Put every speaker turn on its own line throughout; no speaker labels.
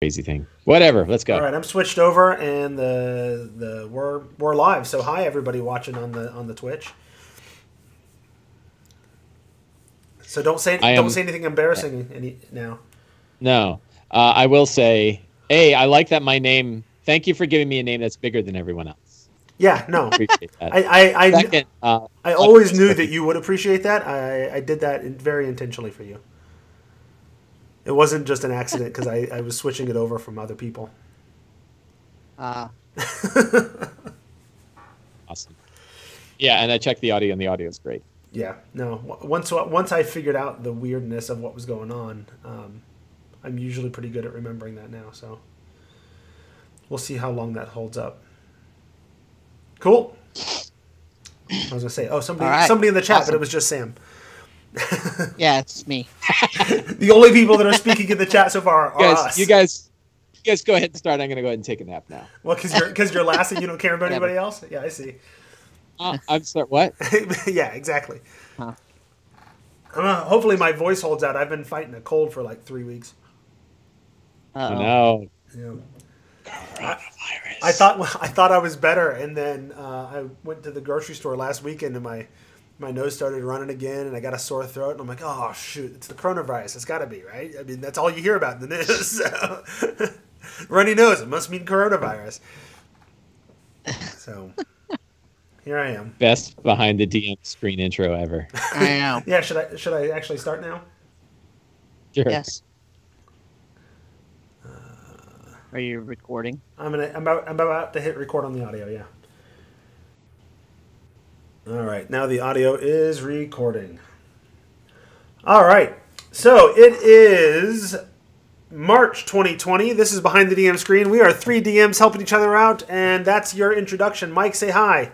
crazy thing. Whatever. Let's
All
go.
right, I'm switched over, and we're live. So hi everybody watching on the Twitch. So don't say anything embarrassing now.
No. I will say, hey, I like that my name. Thank you for giving me a name that's bigger than everyone else.
Yeah, no,
Appreciate that.
I
Second,
I always knew that you would appreciate that. I did that very intentionally for you. It wasn't just an accident because I was switching it over from other people.
Awesome. Yeah, and I checked the audio, and the audio is great.
Yeah, no. Once I figured out the weirdness of what was going on, I'm usually pretty good at remembering that now. So we'll see how long that holds up. Cool. I was gonna say, somebody in the chat, awesome. But it was just Sam.
Yeah, it's me.
The only people that are speaking in the chat so far are us.
You guys go ahead and start. I'm gonna go ahead and take a nap now.
Well, because you're last and you don't care about anybody else. Yeah, I see.
I'm sorry. What?
Yeah, exactly.
Huh.
Hopefully my voice holds out. I've been fighting a cold for like 3 weeks.
Oh no.
Yeah.
Coronavirus.
I thought I was better, and then I went to the grocery store last weekend, and my nose started running again, and I got a sore throat, and I'm like, oh shoot, it's the coronavirus. It's got to be, right? I mean, that's all you hear about in the news. So. Runny nose, it must mean coronavirus. So here I am.
Best behind the DM screen intro ever.
I know.
Yeah, should I actually start now?
Sure.
Yes. Are you recording?
I'm about to hit record on the audio. Yeah. All right, now the audio is recording. All right, so it is March 2020. This is Behind the DM Screen. We are 3 DMs helping each other out, and that's your introduction. Mike, say hi.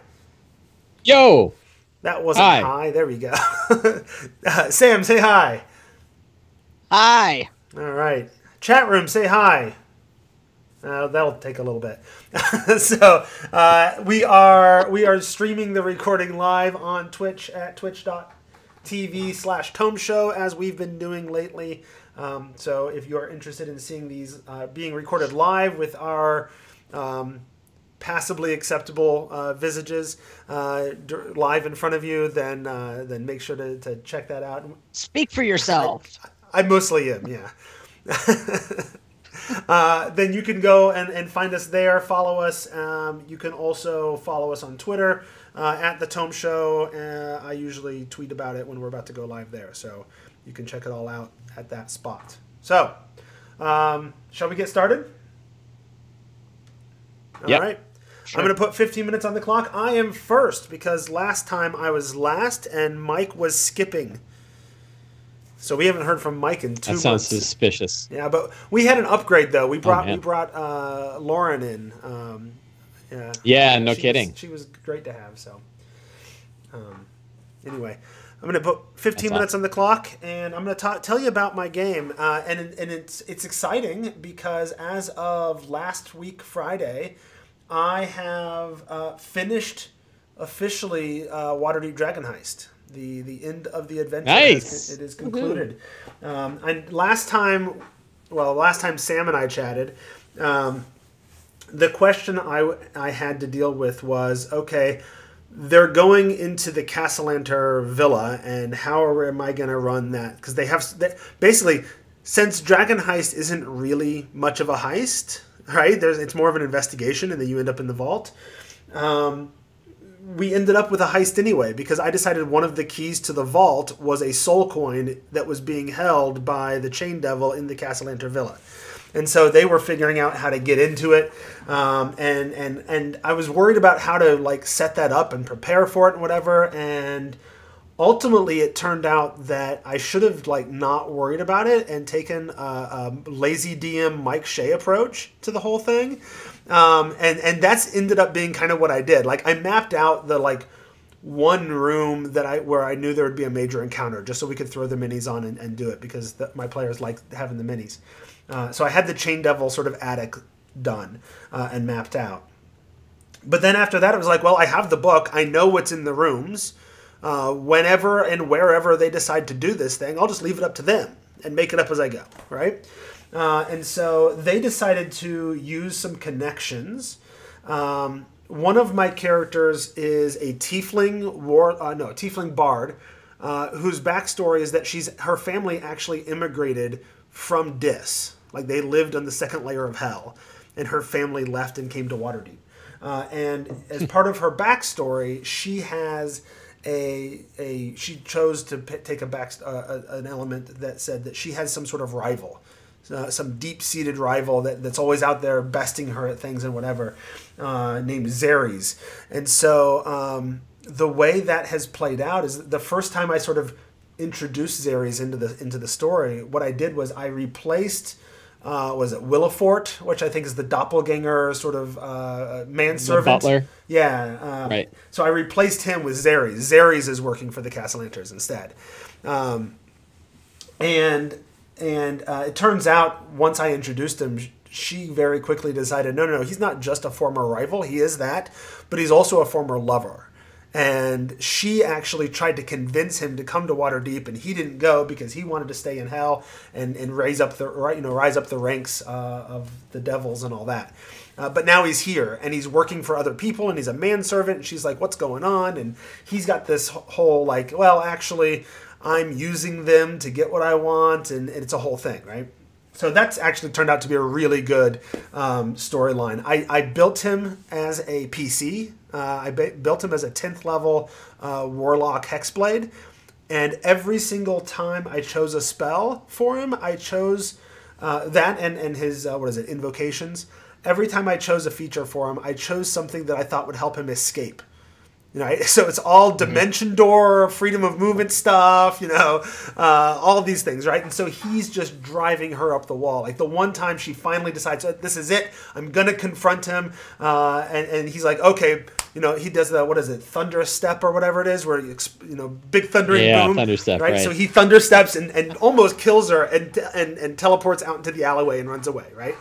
Yo.
That wasn't hi. There we go. Sam, say hi.
Hi.
All right. Chat room, say hi. That'll take a little bit. So we are streaming the recording live on Twitch at twitch.tv/Tome Show, as we've been doing lately. So if you're interested in seeing these being recorded live with our passably acceptable visages live in front of you, then make sure to check that out.
Speak for yourself.
I mostly am, yeah. Then you can go and find us there, follow us. You can also follow us on Twitter at The Tome Show. I usually tweet about it when we're about to go live there, so you can check it all out at that spot. So, shall we get started?
Yep.
All right.
Sure.
I'm going to put 15 minutes on the clock. I am first because last time I was last and Mike was skipping. So we haven't heard from Mike in 2 months.
That sounds suspicious.
Yeah, but we had an upgrade though. We brought Lauren in.
Yeah, no kidding.
She was great to have. So anyway, I'm going to put 15 minutes on the clock, and I'm going to tell you about my game. And it's exciting because as of last week Friday, I have finished officially Waterdeep Dragon Heist. The end of the adventure.
Nice.
It is concluded. And last time Sam and I chatted, the question I had to deal with was, okay, they're going into the Castellanter Villa, and how am I going to run that? Because basically, since Dragon Heist isn't really much of a heist, right? It's more of an investigation, and then you end up in the vault. We ended up with a heist anyway, because I decided one of the keys to the vault was a soul coin that was being held by the Chain Devil in the Castellanter Villa. And so they were figuring out how to get into it, and I was worried about how to set that up and prepare for it and whatever. And ultimately, it turned out that I should have not worried about it and taken a lazy DM Mike Shea approach to the whole thing. And that's ended up being kind of what I did. I mapped out the one room where I knew there would be a major encounter, just so we could throw the minis on and do it, because my players like having the minis. So I had the Chain Devil sort of attic done and mapped out. But then after that, it was well, I have the book. I know what's in the rooms. Whenever and wherever they decide to do this thing, I'll just leave it up to them. and make it up as I go, right? And so they decided to use some connections. One of my characters is a tiefling bard, whose backstory is that her family actually immigrated from Dis. Like, they lived on the second layer of hell, and her family left and came to Waterdeep. And as part of her backstory, she has she chose to take an element that said that she has some sort of rival. Some deep-seated rival that's always out there besting her at things and whatever, named Xeres. And so the way that has played out is the first time I sort of introduced Xeres into the story, what I did was I replaced was it Willifort, which I think is the doppelganger sort of manservant.
The butler.
Yeah.
Right.
So I replaced him with Xeres. Xeres is working for the Castellanters instead. And it turns out, once I introduced him, she very quickly decided, no, he's not just a former rival. He is that, but he's also a former lover. And she actually tried to convince him to come to Waterdeep, and he didn't go because he wanted to stay in hell and rise up the ranks of the devils and all that. But now he's here, and he's working for other people, and he's a manservant. And she's like, "What's going on?" And he's got this whole like, "Well, actually, I'm using them to get what I want," and it's a whole thing, right? So that's actually turned out to be a really good storyline. I built him as a PC. I built him as a 10th level Warlock Hexblade. And every single time I chose a spell for him, I chose that and his, invocations. Every time I chose a feature for him, I chose something that I thought would help him escape. Right? So it's all dimension door, freedom of movement stuff, all of these things, right? And so he's just driving her up the wall. Like the one time she finally decides, this is it, I'm going to confront him. And he's like, okay, he does the, thunderous step or whatever it is, where, big thundering boom.
Thunder step, right?
So he thunder steps and almost kills her and teleports out into the alleyway and runs away, right?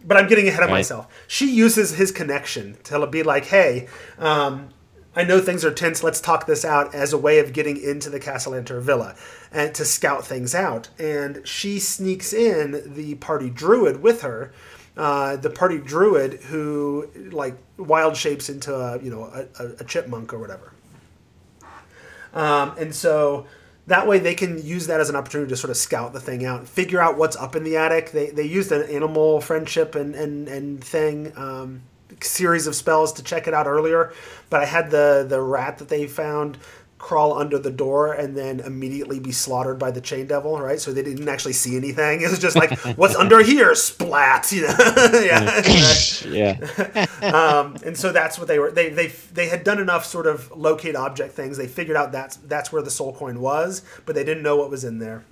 But I'm getting ahead of myself. She uses his connection to be like, hey, I know things are tense. Let's talk this out, as a way of getting into the Castellanter Villa and to scout things out. And she sneaks in the party druid with her. The party druid who like wild shapes into a chipmunk or whatever. And so that way they can use that as an opportunity to sort of scout the thing out, figure out what's up in the attic. They used an animal friendship and thing, series of spells to check it out earlier. But I had the rat that they found crawl under the door and then immediately be slaughtered by the chain devil, right? So they didn't actually see anything. It was just like, what's under here? Splat, yeah.
Yeah.
And so that's what they were. They had done enough sort of locate object things. They figured out that's where the soul coin was, but they didn't know what was in there.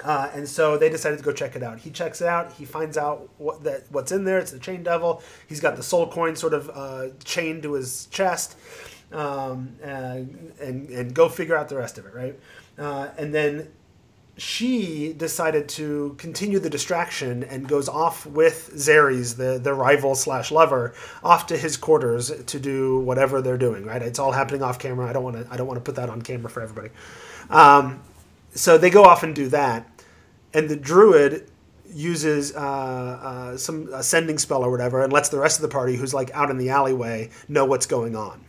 And so they decided to go check it out. He checks it out. He finds out what's in there. It's the chain devil. He's got the soul coin sort of chained to his chest. And go figure out the rest of it, right? And then she decided to continue the distraction and goes off with Xeres, the rival / lover, off to his quarters to do whatever they're doing, right? It's all happening off camera. I don't want to put that on camera for everybody. So they go off and do that, and the druid uses some ascending spell or whatever and lets the rest of the party, who's like out in the alleyway, know what's going on.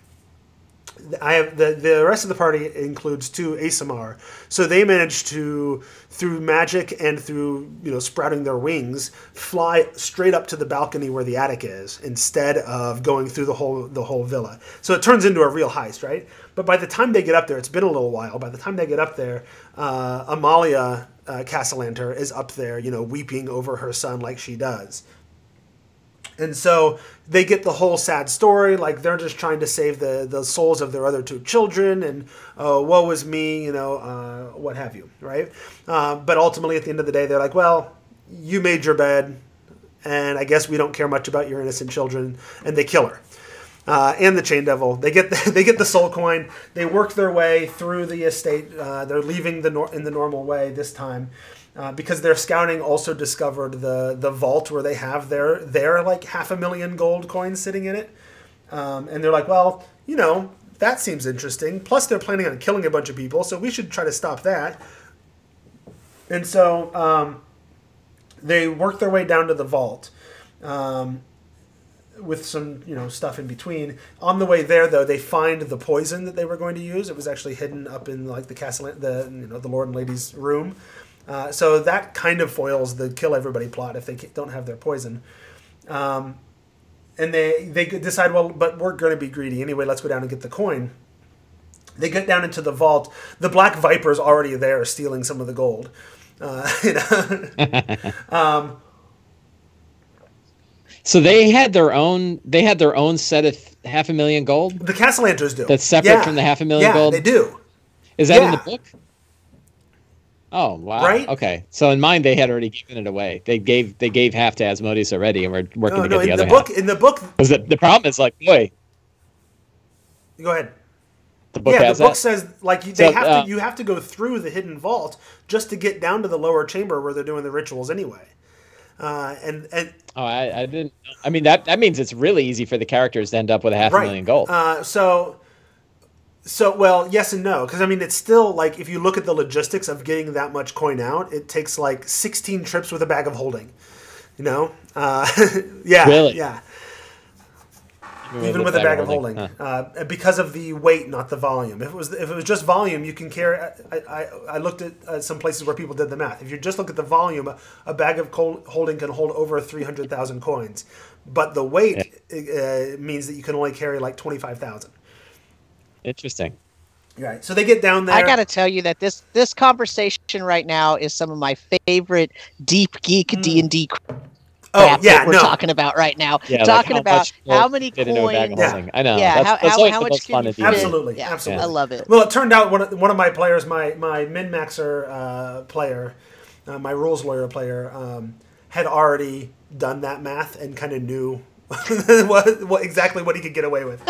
I have the rest of the party includes 2 Asimar, so they managed to, through magic and through sprouting their wings, fly straight up to the balcony where the attic is instead of going through the whole villa. So it turns into a real heist, right? But by the time they get up there, it's been a little while. By the time they get up there, Amalia Castellanter is up there, weeping over her son like she does. And so they get the whole sad story, like they're just trying to save the souls of their other 2 children, and woe is me, what have you, right? But ultimately, at the end of the day, they're like, well, you made your bed, and I guess we don't care much about your innocent children, and they kill her. And the chain devil. They get the soul coin. They work their way through the estate. They're leaving in the normal way this time. Because their scouting also discovered the vault where they have their like 500,000 gold coins sitting in it. And they're like, well, that seems interesting. Plus they're planning on killing a bunch of people, so we should try to stop that. And so they work their way down to the vault. With some, stuff in between. On the way there, though, they find the poison that they were going to use. It was actually hidden up in like the castle, the Lord and Lady's room. So that kind of foils the kill everybody plot if they don't have their poison. And they decide, well, but we're going to be greedy anyway. Let's go down and get the coin. They get down into the vault. The Black Viper's already there, stealing some of the gold.
So they had their own set of 500,000 gold.
The Castellanters do.
That's separate from the 500,000 gold.
Yeah, they do.
Is that in the book? Oh wow!
Right?
Okay. So in mine, they had already given it away. They gave half to Asmodeus already, and we're working to get the other half.
In the book,
because the problem is like, boy.
Go ahead.
The book
the book
that?
says like you have to go through the hidden vault just to get down to the lower chamber where they're doing the rituals anyway.
I didn't. I mean that means it's really easy for the characters to end up with 500,000 gold.
So well, yes and no, because I mean it's still like if you look at the logistics of getting that much coin out, it takes like 16 trips with a bag of holding. Yeah,
really?
Yeah. Even with a bag of holding, because of the weight, not the volume. If it was just volume, you can carry. I looked at some places where people did the math. If you just look at the volume, a bag of holding can hold over 300,000 coins, but the weight means that you can only carry like 25,000.
Interesting.
Right. So they get down there.
I got to tell you that this conversation right now is some of my favorite deep geek D&D. We're talking about right now.
Yeah,
talking
like
about how many coins.
I know.
Yeah,
that's
how much can you fit?
Absolutely,
yeah,
absolutely.
I love it.
Well, it turned out one of my players, my min-maxer player, my rules lawyer player, had already done that math and kind of knew exactly what he could get away with.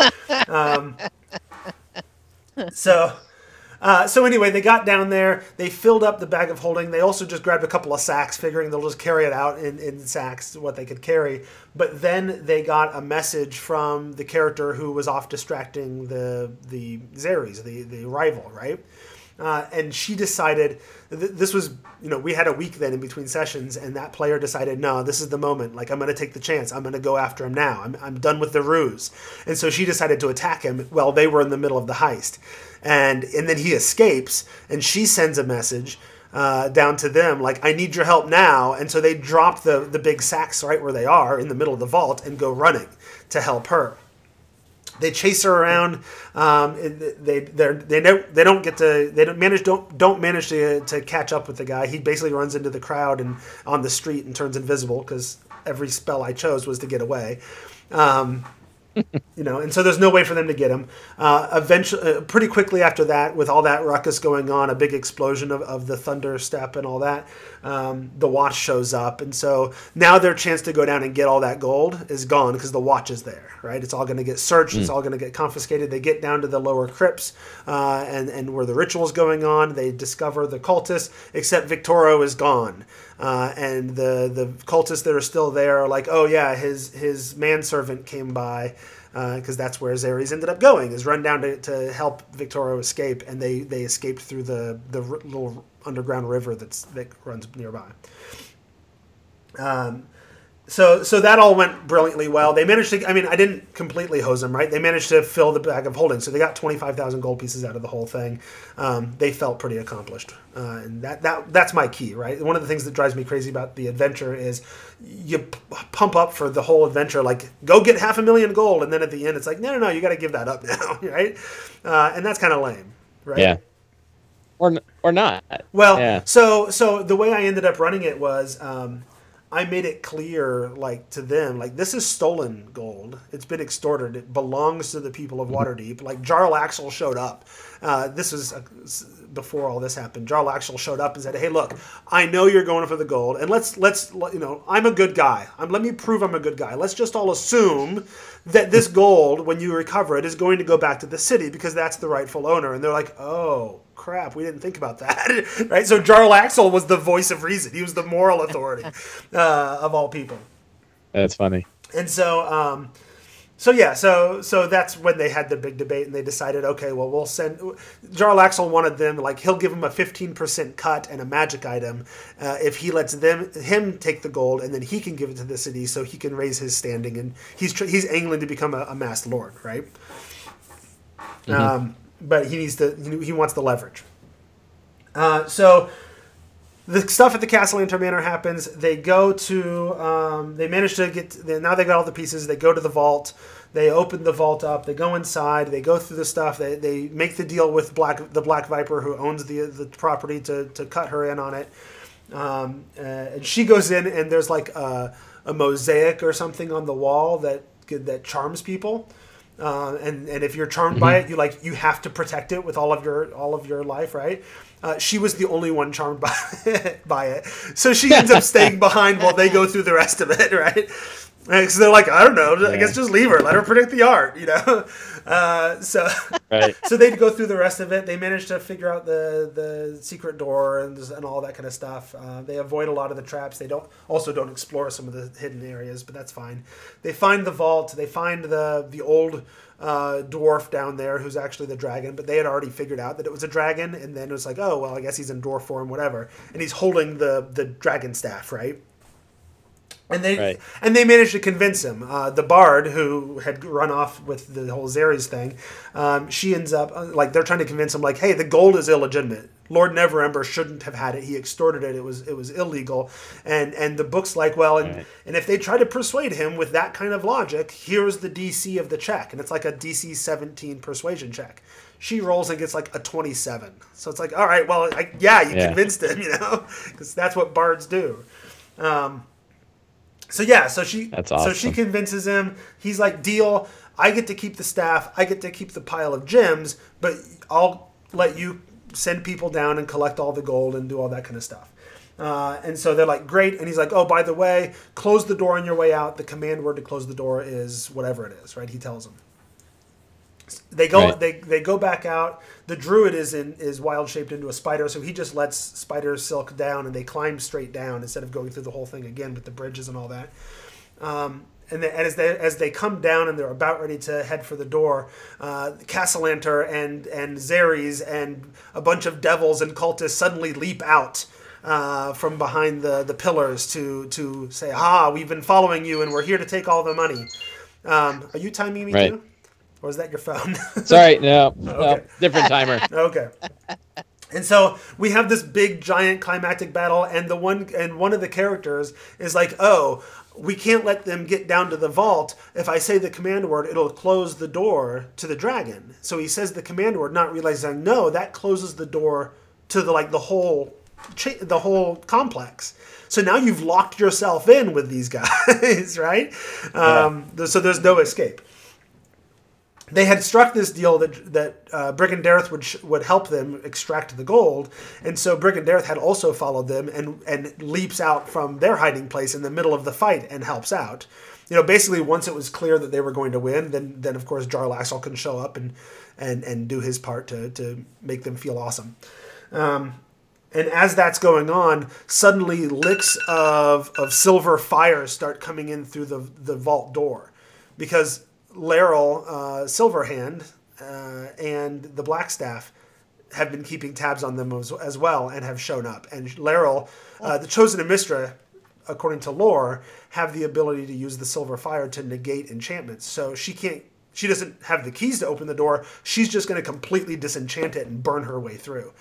So anyway, they got down there. They filled up the bag of holding. They also just grabbed a couple of sacks, figuring they'll just carry it out in sacks, what they could carry. But then they got a message from the character who was off distracting the Xeres, the rival, right? And she decided, this was, we had a week then in between sessions, and that player decided, no, this is the moment. Like, I'm going to take the chance. I'm going to go after him now. I'm done with the ruse. And so she decided to attack him while they were in the middle of the heist. And then he escapes, and she sends a message down to them, like, I need your help now. And so they drop the big sacks right where they are in the middle of the vault and go running to help her. They chase her around. They don't manage to catch up with the guy. He basically runs into the crowd and on the street and turns invisible because every spell I chose was to get away. And so there's no way for them to get him. Eventually, pretty quickly after that, with all that ruckus going on, a big explosion of the thunder step and all that, the watch shows up. And so now their chance to go down and get all that gold is gone because the watch is there, right? It's all going to get searched. It's all going to get confiscated. They get down to the lower crypts and where the ritual's going on. They discover the cultists, except Victoro is gone. And the cultists that are still there are like, oh yeah, his manservant came by, because that's where Xeres ended up going, is run down to help Victoro escape, and they escaped through the little underground river that runs nearby. So that all went brilliantly well. They managed to, I didn't completely hose them, right? They managed to fill the bag of holding. So they got 25,000 gold pieces out of the whole thing. They felt pretty accomplished. And that's my key, right? One of the things that drives me crazy about the adventure is you pump up for the whole adventure, like, go get 500,000 gold. And then at the end, it's like, no, you got to give that up now, right? And that's kind of lame, right?
Yeah. Or not.
Well,
yeah.
So the way I ended up running it was, I made it clear, like, to them, like, this is stolen gold. It's been extorted. It belongs to the people of Waterdeep. Like, Jarl Axel showed up. This was before all this happened. Jarl Axel showed up and said, hey, look, I know you're going for the gold, and let's I'm a good guy. Let me prove I'm a good guy. Let's just all assume that this gold, when you recover it, is going to go back to the city because that's the rightful owner. And they're like, oh, crap, we didn't think about that, right? So Jarl Axel was the voice of reason. He was the moral authority of all people.
That's funny.
And so So that's when they had the big debate, and they decided, okay, well, we'll send. Jarlaxle wanted them, like, he'll give him a 15% cut and a magic item if he lets him take the gold, and then he can give it to the city so he can raise his standing, and he's angling to become a masked lord, right? Mm-hmm. But he wants the leverage. So the stuff at the Castle Lantern Manor happens. They go to, they manage to now they got all the pieces. They go to the vault. They open the vault up. They go inside. They go through the stuff. They make the deal with the Black Viper, who owns the property, to cut her in on it. And she goes in, and there's like a mosaic or something on the wall that charms people. And if you're charmed by it, you have to protect it with all of your life, right? She was the only one charmed by it, so she ends up staying behind while they go through the rest of it, right? So they're like, I don't know, I guess just leave her, let her predict the art, So
right.
So they go through the rest of it. They manage to figure out the secret door and all that kind of stuff. They avoid a lot of the traps. They don't explore some of the hidden areas, but that's fine. They find the vault. They find the old dwarf down there who's actually the dragon, but they had already figured out that it was a dragon, and then it was like, oh, well, I guess he's in dwarf form, whatever. And he's holding the dragon staff, right? And they managed to convince him. The bard, who had run off with the whole Xeres thing, she ends up, they're trying to convince him, hey, the gold is illegitimate. Lord Neverember shouldn't have had it. He extorted it. It was illegal. And the book's like, well, and if they try to persuade him with that kind of logic, here's the DC of the check. And it's like a DC 17 persuasion check. She rolls and gets like a 27. So it's like, all right, well, convinced him, because that's what bards do. So
That's awesome.
So she convinces him. He's like, deal. I get to keep the staff. I get to keep the pile of gems, but I'll let you send people down and collect all the gold and do all that kind of stuff. And so they're like, great. And he's like, oh, by the way, close the door on your way out. The command word to close the door is whatever it is, right? He tells them. They go. Right. They go back out. The druid is wild shaped into a spider, so he just lets spider silk down, and they climb straight down instead of going through the whole thing again with the bridges and all that. And as they come down and they're about ready to head for the door, Castellanter and Xeres and a bunch of devils and cultists suddenly leap out from behind the pillars to say, "Ha! We've been following you, and we're here to take all the money." Are you timing me too? Or is that your phone?
Sorry, no,
okay.
Different timer.
Okay. And so we have this big, giant climactic battle, and one of the characters is like, "Oh, we can't let them get down to the vault. If I say the command word, it'll close the door to the dragon." So he says the command word, not realizing, no, that closes the door to the whole complex. So now you've locked yourself in with these guys, right? So there's no escape. They had struck this deal that Brigandareth would help them extract the gold, and so Brigandareth had also followed them and leaps out from their hiding place in the middle of the fight and helps out. Basically once it was clear that they were going to win, then of course Jarlaxle can show up and do his part to make them feel awesome. And as that's going on, suddenly licks of silver fire start coming in through the vault door, because Laeral, Silverhand, and the Blackstaff have been keeping tabs on them as well and have shown up. And Laeral, the Chosen of Mystra, according to lore, have the ability to use the silver fire to negate enchantments. So she doesn't have the keys to open the door. She's just going to completely disenchant it and burn her way through.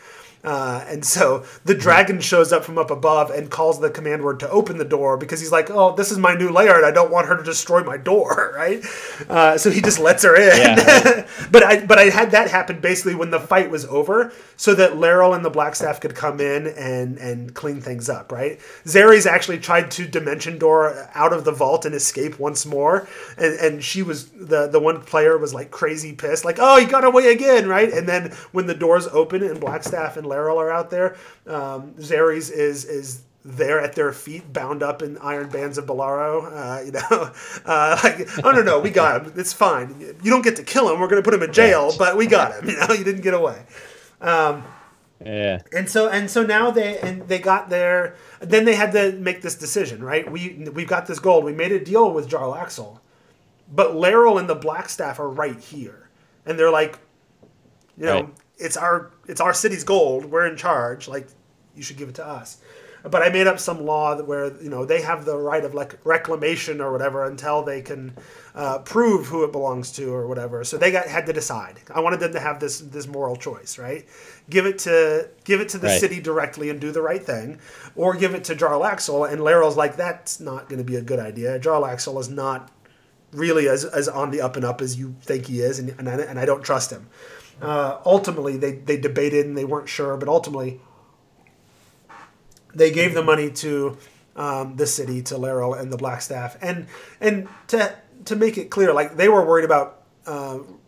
And so the dragon shows up from up above and calls the command word to open the door, because he's like, oh, this is my new lair and I don't want her to destroy my door, right? So he just lets her in. Yeah. But I had that happen basically when the fight was over, so that Laeral and the Blackstaff could come in and clean things up, right? Xeres actually tried to dimension door out of the vault and escape once more, and she was, the one player was like crazy pissed, like, oh, he got away again, right? And then when the doors open and Blackstaff and Laeral are out there, Xeres is there at their feet, bound up in iron bands of Bolaro. Oh no, we got him. It's fine. You don't get to kill him. We're going to put him in jail, but we got him. You didn't get away.
Yeah.
And so now they got there. Then they had to make this decision, right? We've got this gold. We made a deal with Jarlaxle. but Laryl and the Blackstaff are right here, and they're like, you know, it's our city's gold. We're in charge. Like, you should give it to us. But I made up some law that where, you know, they have the right of like reclamation or whatever until they can prove who it belongs to or whatever. So they had to decide. I wanted them to have this moral choice, right? Give it to the city directly and do the right thing, or give it to Jarlaxle. And Laryl's like, that's not going to be a good idea. Jarlaxle is not really as on the up and up as you think he is, and I don't trust him. Ultimately, they debated and they weren't sure, but ultimately they gave the money to the city, to Laryl and the Blackstaff, and to make it clear, like, they were worried about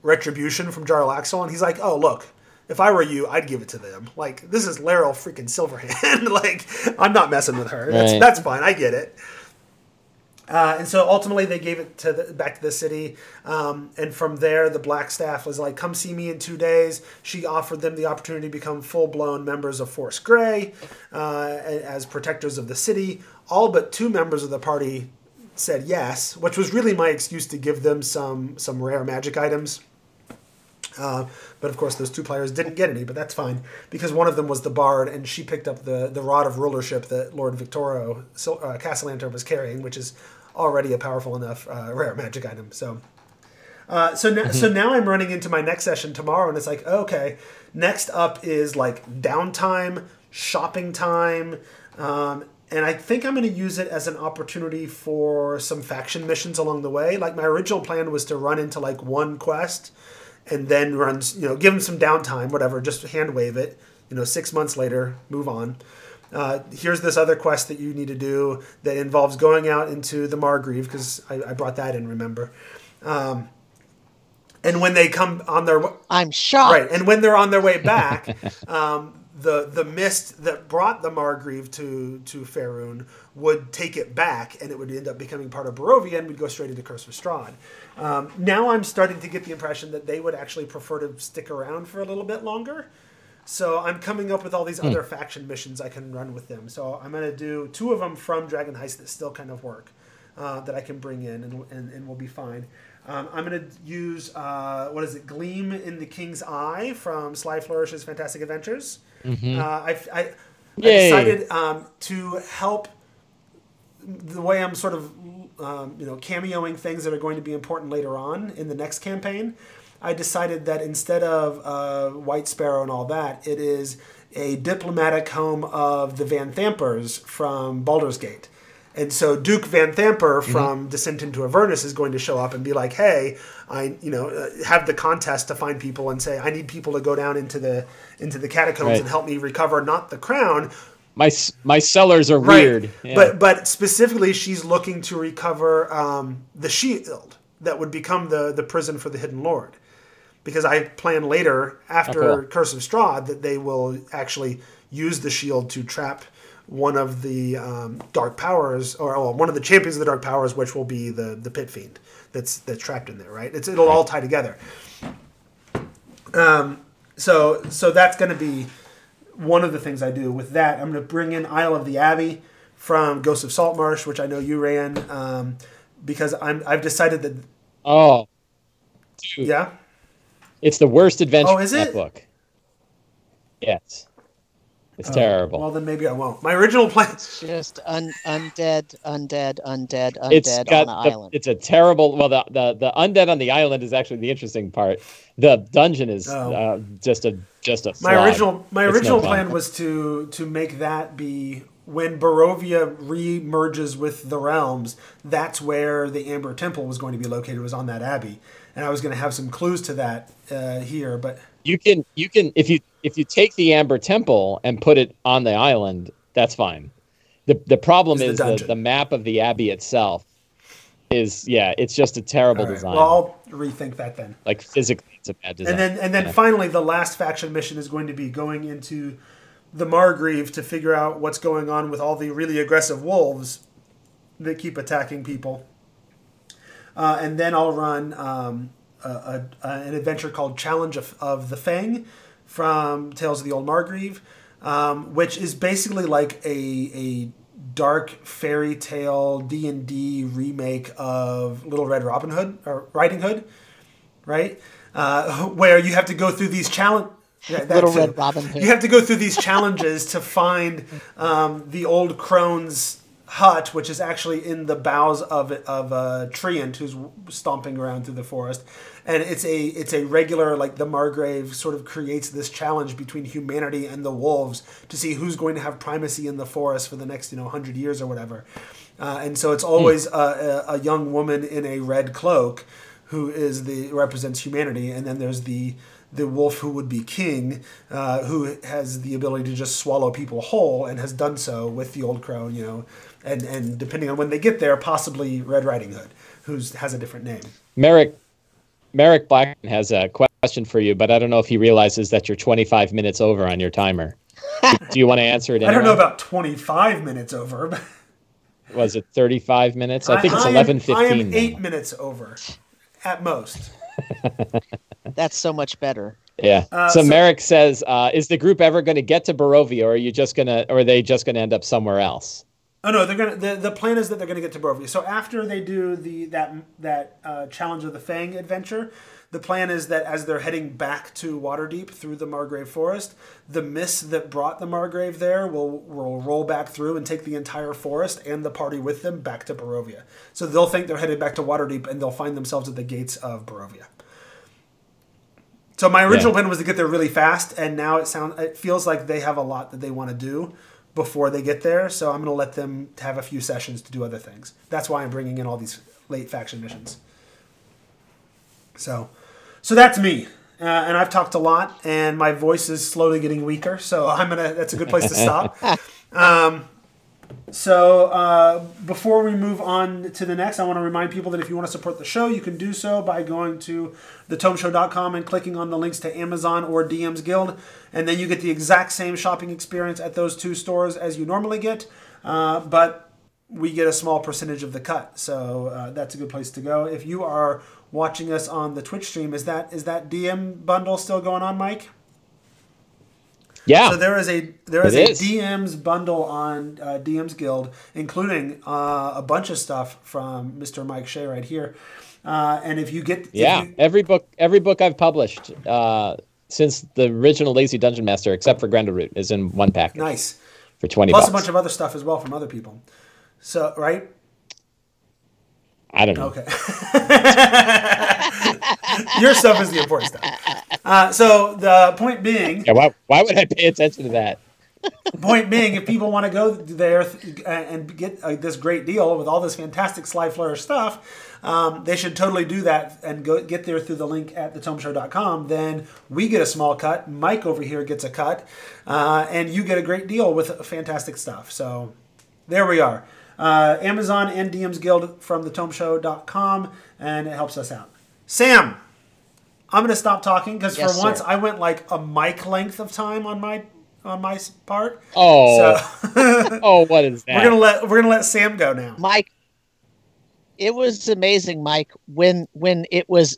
retribution from Jarlaxle, and he's like, oh, look, if I were you, I'd give it to them. Like, this is Laryl freaking Silverhand. Like, I'm not messing with her. That's fine. I get it. And so ultimately they gave it back to the city. And from there, the Blackstaff was like, come see me in 2 days. She offered them the opportunity to become full-blown members of Force Grey as protectors of the city. All but 2 members of the party said yes, which was really my excuse to give them some rare magic items. But of course, those 2 players didn't get any, but that's fine, because one of them was the Bard, and she picked up the Rod of Rulership that Lord Victoro Castellanter was carrying, which is already a powerful enough rare magic item. So now I'm running into my next session tomorrow, and it's like, okay, next up is like downtime, shopping time, and I think I'm going to use it as an opportunity for some faction missions along the way. Like, my original plan was to run into like one quest, and then give them some downtime, whatever, just hand wave it. 6 months later, move on. Here's this other quest that you need to do that involves going out into the Margrave, because I brought that in, remember. And when they come on their...
I'm shocked.
Right, and when they're on their way back, the mist that brought the Margrave to Faerun would take it back, and it would end up becoming part of Barovia, and we'd go straight into Curse of Strahd. Now I'm starting to get the impression that they would actually prefer to stick around for a little bit longer. So I'm coming up with all these other faction missions I can run with them. So I'm going to do 2 of them from Dragon Heist that still kind of work, that I can bring in and will be fine. I'm going to use, Gleam in the King's Eye from Sly Flourish's Fantastic Adventures. Mm-hmm. I decided to help the way I'm sort of, cameoing things that are going to be important later on in the next campaign. I decided that instead of White Sparrow and all that, it is a diplomatic home of the Van Thampers from Baldur's Gate. And so Duke Van Thamper from Descent into Avernus is going to show up and be like, hey, have the contest to find people and say, I need people to go down into the catacombs and help me recover not the crown.
My cellars are weird.
Yeah. But specifically, she's looking to recover the shield that would become the prison for the Hidden Lord. Because I plan later, after Curse of Strahd, that they will actually use the shield to trap one of the Dark Powers, or one of the champions of the Dark Powers, which will be the Pit Fiend that's trapped in there, right? It'll all tie together. So that's going to be one of the things I do. With that, I'm going to bring in Isle of the Abbey from Ghosts of Saltmarsh, which I know you ran, because I've decided that...
Oh. Dude.
Yeah?
It's the worst adventure
in
that book. Yes. It's terrible.
Well, then maybe I won't. My original plan...
It's just undead on an island.
It's a terrible... Well, the undead on the island is actually the interesting part. The dungeon is just a slog.
My original plan was to make that be... When Barovia re-merges with the realms, that's where the Amber Temple was going to be located, was on that abbey. And I was going to have some clues to that here, but... You can
if you take the Amber Temple and put it on the island, that's fine. The problem is the map of the abbey itself is it's just a terrible design.
Well, I'll rethink that then.
Like, physically, it's a bad design.
And then finally, the last faction mission is going to be going into the Margrave to figure out what's going on with all the really aggressive wolves that keep attacking people. And then I'll run an adventure called Challenge of the Fang from Tales of the Old Margrave, which is basically like a dark fairy tale D&D remake of Little Red Riding Hood, right? Where you have to go through these challenges. Yeah,
Little Red Robin Hood.
You have to go through these challenges to find the old crone's hut, which is actually in the boughs of a treant who's stomping around through the forest. And it's a regular, like, the Margrave sort of creates this challenge between humanity and the wolves to see who's going to have primacy in the forest for the next 100 years or whatever. And so it's always a young woman in a red cloak who represents humanity, and then there's the wolf who would be king, who has the ability to just swallow people whole and has done so with the old crone, and depending on when they get there, possibly Red Riding Hood, who has a different name.
Merrick Blackman has a question for you, but I don't know if he realizes that you're 25 minutes over on your timer. Do you want to answer it anyway?
I don't know about 25 minutes over.
Was it 35 minutes? I think it's 11:15.
I am 8 minutes over, at most.
That's so much better.
Yeah. So Merrick says, "Is the group ever going to get to Barovia, or are they just gonna end up somewhere else?"
Oh no, they're gonna. The plan is that they're gonna get to Barovia. So after they do that Challenge of the Fang adventure, the plan is that as they're heading back to Waterdeep through the Margrave Forest, the mist that brought the Margrave there will roll back through and take the entire forest and the party with them back to Barovia. So they'll think they're headed back to Waterdeep, and they'll find themselves at the gates of Barovia. So my original plan was to get there really fast, and now it feels like they have a lot that they want to do before they get there. So I'm going to let them have a few sessions to do other things. That's why I'm bringing in all these late faction missions. So that's me, and I've talked a lot, and my voice is slowly getting weaker. So that's a good place to stop. So before we move on to the next, I want to remind people that if you want to support the show, you can do so by going to thetomeshow.com and clicking on the links to Amazon or DM's Guild, and then you get the exact same shopping experience at those two stores as you normally get, but we get a small percentage of the cut. So that's a good place to go. If you are watching us on the Twitch stream, is that DM bundle still going on, Mike?
Yeah.
So there is a DM's bundle on DM's Guild, including a bunch of stuff from Mr. Mike Shea right here. And if you get
every book I've published since the original Lazy Dungeon Master, except for Grendelroot, is in one package.
Nice.
For $20.
Plus a bunch of other stuff as well from other people. So right.
I don't know.
Okay. Your stuff is the important stuff. So the point being...
Yeah, why would I pay attention to that?
Point being, if people want to go there and get this great deal with all this fantastic Sly Flourish stuff, they should totally do that and get there through the link at thetomeshow.com. Then we get a small cut. Mike over here gets a cut. And you get a great deal with fantastic stuff. So there we are. Amazon and DM's Guild from thetomeshow.com, and it helps us out. Sam, I'm going to stop talking because for once I went like a mic length of time on my part.
Oh, so what is that?
We're gonna let Sam go now.
Mike, it was amazing, Mike. When it was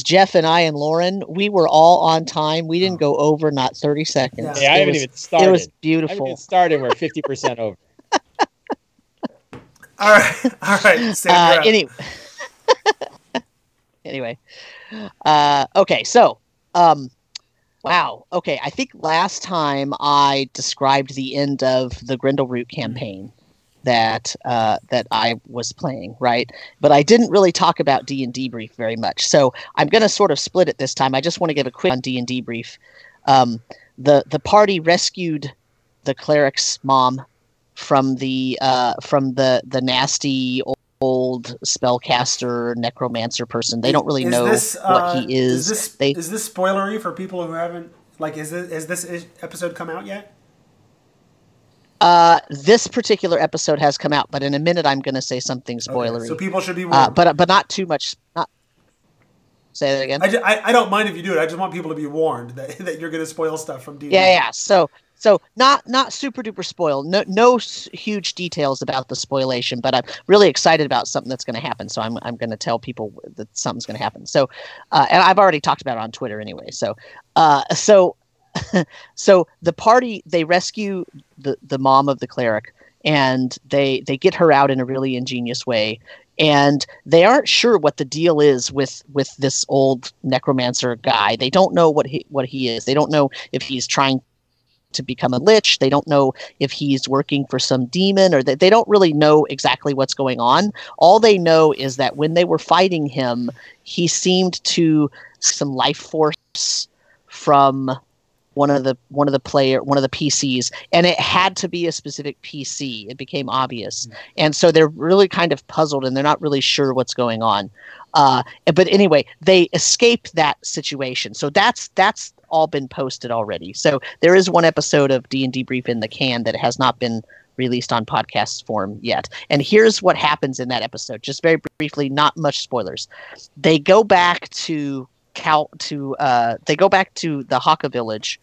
Jeff and I and Lauren, we were all on time. We didn't go over not 30 seconds.
Yeah, I haven't even started.
It was beautiful.
I haven't even started. We're 50% over.
All right. Sam,
anyway. Okay, so, wow. Okay, I think last time I described the end of the Grindelroot campaign that I was playing, right? But I didn't really talk about D&D brief very much. So I'm going to sort of split it this time. I just want to give a quick on D&D brief. The party rescued the cleric's mom from the nasty old spellcaster necromancer person. They don't really know what he is.
Is this spoilery for people who haven't has this episode come out yet?
This particular episode has come out, but in a minute I'm going to say something spoilery.
Okay, so people should be warned.
But not too much. Say that again.
I don't mind if you do it. I just want people to be warned that you're going to spoil stuff from D&D.
Yeah. So not super duper spoil. No huge details about the spoilation, but I'm really excited about something that's going to happen. So I'm going to tell people that something's going to happen. So and I've already talked about it on Twitter anyway. So so the party, they rescue the mom of the cleric, and they get her out in a really ingenious way. And they aren't sure what the deal is with this old necromancer guy. They don't know what he is. They don't know if he's trying to become a lich. They don't know if he's working for some demon, or they don't really know exactly what's going on. All they know is that when they were fighting him, he seemed to some life force from one of the PCs, and it had to be a specific PC. It became obvious, and so they're really kind of puzzled, and they're not really sure what's going on. But anyway, they escape that situation. So that's all been posted already. So there is one episode of D&D Brief in the can that has not been released on podcast form yet. And here's what happens in that episode. Just very briefly, not much spoilers. They go back to the Haka village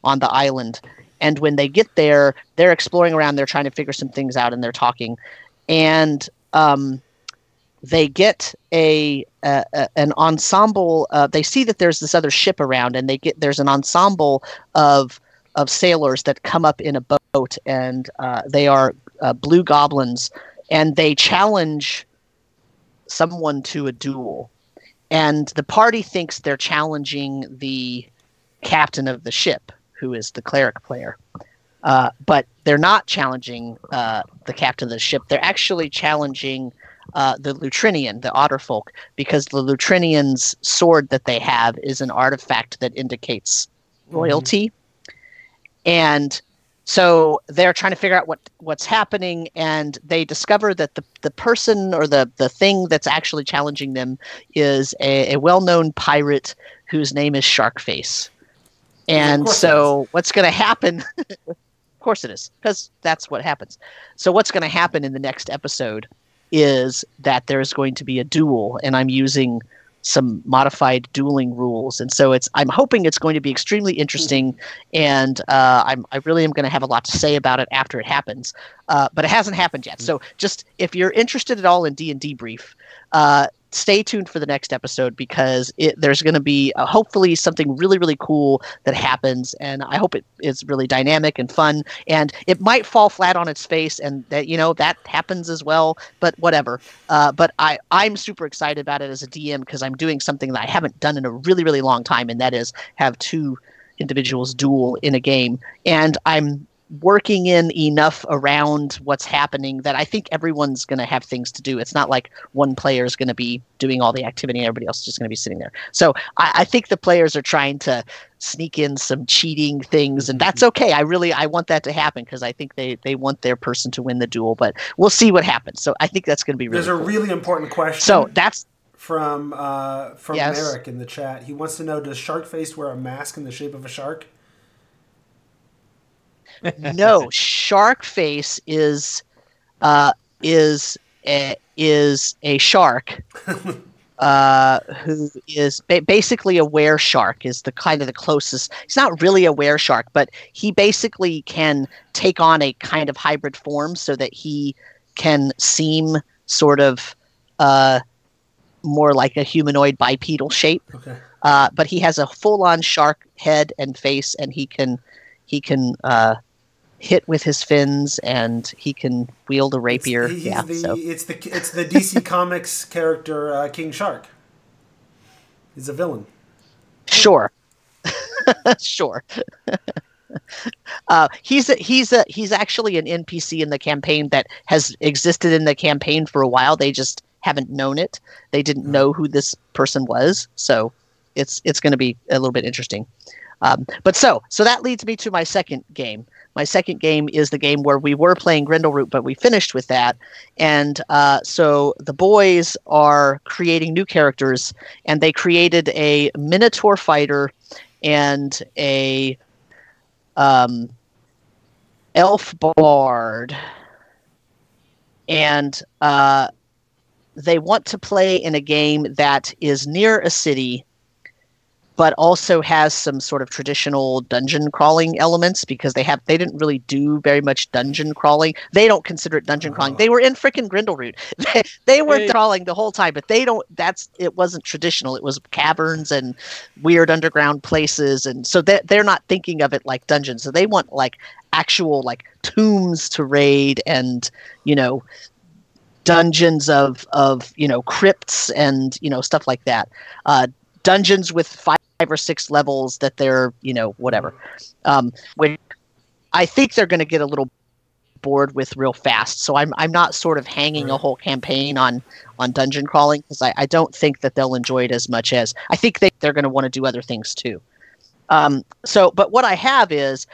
on the island, and when they get there, they're exploring around, they're trying to figure some things out, and they're talking, and they get an ensemble. They see that there's this other ship around, and there's an ensemble of sailors that come up in a boat, and they are blue goblins, and they challenge someone to a duel. And the party thinks they're challenging the captain of the ship, who is the cleric player. But they're not challenging the captain of the ship. They're actually challenging the Lutrinian, the Otterfolk, because the Lutrinian's sword that they have is an artifact that indicates royalty. And so they're trying to figure out what's happening, and they discover that the person or the thing that's actually challenging them is a well-known pirate whose name is Sharkface. And so what's going to happen? Of course it is, because that's what happens. So what's going to happen in the next episode is that there's going to be a duel, and I'm using some modified dueling rules, and so I'm hoping it's going to be extremely interesting, and I really am going to have a lot to say about it after it happens, but it hasn't happened yet. So just if you're interested at all in D&D Brief, stay tuned for the next episode, because there's going to be hopefully something really, really cool that happens, and I hope it is really dynamic and fun, and it might fall flat on its face, and that happens as well, but whatever. But I'm super excited about it as a DM, because I'm doing something that I haven't done in a really, really long time, and that is have two individuals duel in a game, and I'm working in enough around what's happening that I think everyone's going to have things to do. It's not like one player is going to be doing all the activity and everybody else is just going to be sitting there. So I think the players are trying to sneak in some cheating things, and that's okay. I want that to happen, because I think they want their person to win the duel, but we'll see what happens. So I think that's going to be really
There's
cool.
a really important question.
So that's
from
yes.
Merrick in the chat. He wants to know, does Sharkface wear a mask in the shape of a shark?
No, Sharkface is a shark who is basically a were shark, is the kind of the closest. He's not really a were shark, but he basically can take on a kind of hybrid form so that he can seem sort of more like a humanoid bipedal shape.
Okay.
But he has a full-on shark head and face, and he can hit with his fins, and he can wield a rapier.
It's the DC Comics character King Shark. He's a villain.
Sure. Sure. He's actually an NPC in the campaign that has existed in the campaign for a while. They just haven't known it. They didn't know who this person was, so it's going to be a little bit interesting. But so that leads me to my second game. My second game is the game where we were playing Grindelroot, but we finished with that. And so the boys are creating new characters, and they created a Minotaur fighter and a elf bard. And they want to play in a game that is near a city, but also has some sort of traditional dungeon crawling elements, because they didn't really do very much dungeon crawling. They don't consider it dungeon crawling. They were in frickin' Grindelroot. They were crawling the whole time, but it wasn't traditional. It was caverns and weird underground places, and so they're not thinking of it like dungeons. So they want like actual like tombs to raid and, dungeons of crypts and, stuff like that. Dungeons with 5 or 6 levels that they're, whatever. Which I think they're going to get a little bored with real fast. So I'm not sort of hanging a whole campaign on dungeon crawling, because I don't think that they'll enjoy it as much as I think they're going to want to do other things too. But what I have is,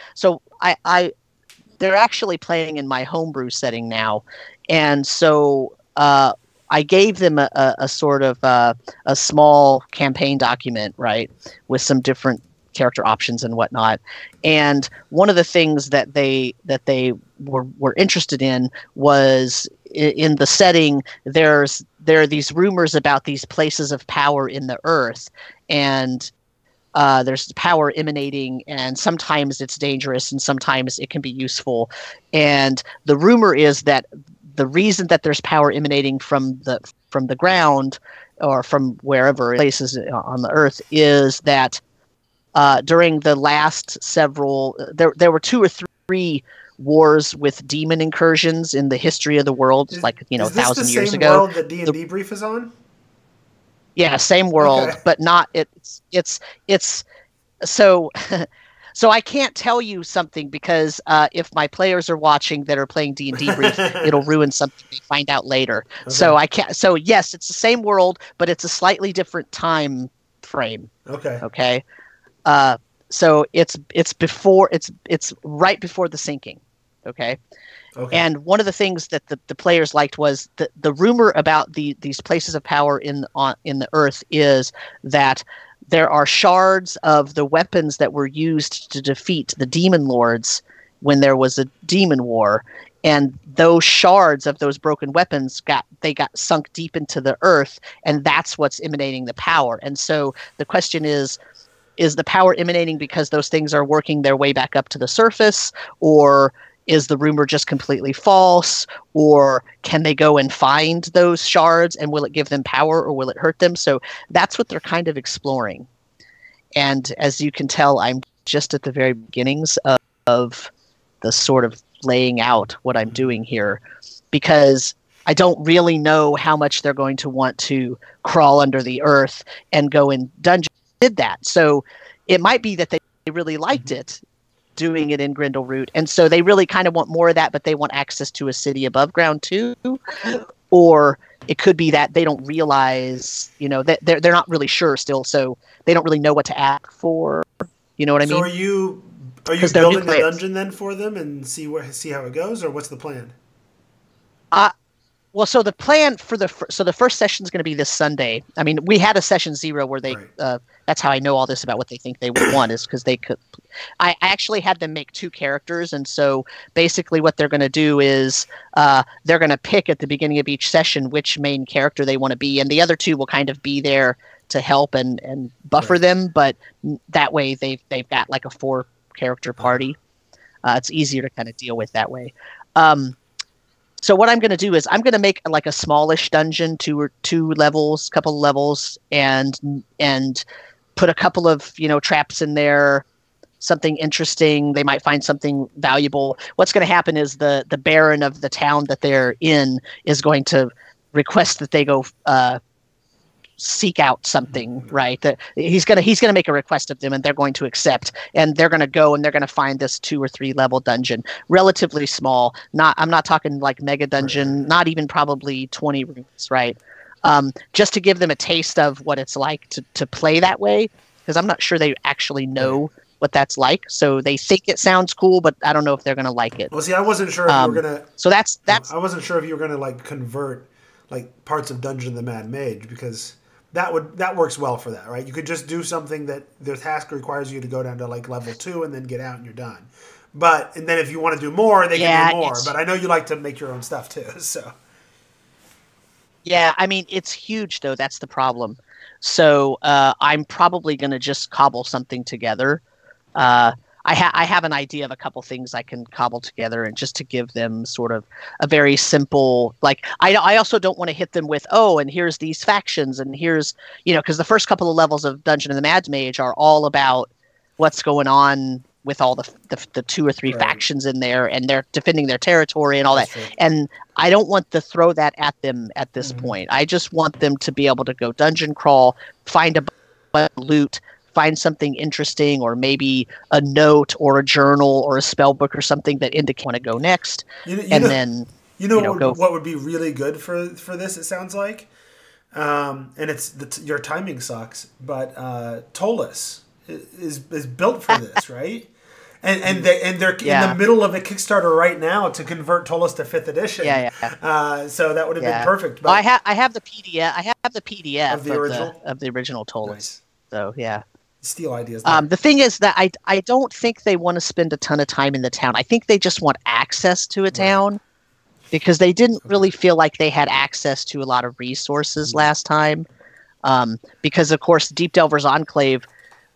they're actually playing in my homebrew setting now, and so I gave them a sort of a small campaign document, right, with some different character options and whatnot. And one of the things that they were interested in was in the setting. There are these rumors about these places of power in the earth, and there's power emanating, and sometimes it's dangerous and sometimes it can be useful. And the rumor is that the reason that there's power emanating from the ground or from wherever places on the earth is that during the last several, there were 2 or 3 wars with demon incursions in the history of the world,
is
1,000 years ago. Is this the same
world that D&D Brief is on?
Yeah, same world, okay. But not it's so. So I can't tell you something because if my players are watching that are playing D&D Brief, it'll ruin something they find out later. Okay. So I can't. So yes, it's the same world, but it's a slightly different time frame.
Okay.
Okay. So it's right before the sinking. Okay. Okay. And one of the things that the players liked was the rumor about these places of power in the earth is that there are shards of the weapons that were used to defeat the demon lords when there was a demon war, and those shards of those broken weapons got sunk deep into the earth, and that's what's emanating the power. And so the question is the power emanating because those things are working their way back up to the surface, or is the rumor just completely false, or can they go and find those shards and will it give them power or will it hurt them? So that's what they're kind of exploring. And as you can tell, I'm just at the very beginnings of the sort of laying out what I'm doing here, because I don't really know how much they're going to want to crawl under the earth and go in dungeons. Did that. So it might be that they really liked it, doing it in Grindleroot, and so they really kind of want more of that, but they want access to a city above ground too. Or it could be that they don't realize, that they're not really sure still, so they don't really know what to ask for. You know what I mean?
So are you building the dungeon then for them and see how it goes, or what's the plan?
Well, so the plan for the first session is going to be this Sunday. I mean, we had a session 0 where they. Right. That's how I know all this about what they think they would want, is because they could. I actually had them make 2 characters, and so basically what they're going to do is they're going to pick at the beginning of each session which main character they want to be, and the other 2 will kind of be there to help and buffer them. But that way they've got like a 4 character party. It's easier to kind of deal with that way. So what I'm going to do is I'm going to make like a smallish dungeon, 2 levels, couple of levels, and put a couple of traps in there, something interesting. They might find something valuable. What's going to happen is the Baron of the town that they're in is going to request that they go seek out something, right? That he's gonna make a request of them, and they're going to accept, and they're gonna go and they're gonna find this 2 or 3 level dungeon, relatively small. I'm not talking like mega dungeon, not even probably 20 rooms, right? Just to give them a taste of what it's like to play that way, because I'm not sure they actually know what that's like. So they think it sounds cool, but I don't know if they're gonna like it.
Well, see, I wasn't sure if you were gonna.
So that's.
I wasn't sure if you were gonna like convert like parts of Dungeon of the Mad Mage, because that works well for that, right? You could just do something that their task requires you to go down to like level 2 and then get out and you're done. And then if you want to do more, they can do more. But I know you like to make your own stuff too, so.
Yeah, I mean, it's huge though. That's the problem. So I'm probably going to just cobble something together. I have an idea of a couple things I can cobble together, and just to give them sort of a very simple, like, I also don't want to hit them with, and here's these factions, and here's, because the first couple of levels of Dungeon of the Mad Mage are all about what's going on with all the 2 or 3
Right.
factions in there, and they're defending their territory and all
That's
that.
true.
And I don't want to throw that at them at this point. I just want them to be able to go dungeon crawl, find a bunch of loot, find something interesting, or maybe a note or a journal or a spell book or something that indicates want to go next. Then
what would be really good for this, it sounds like, and your timing sucks, but Tolis is built for this, right? And they're in the middle of a Kickstarter right now to convert Tolis to 5th edition. So that would have been perfect. But
I have the PDF. I have the PDF of the original Tolis.
Nice.
So yeah.
Steal ideas.
The thing is that I don't think they want to spend a ton of time in the town. I think they just want access to a town, because they didn't really feel like they had access to a lot of resources last time. Because of course, Deep Delvers Enclave,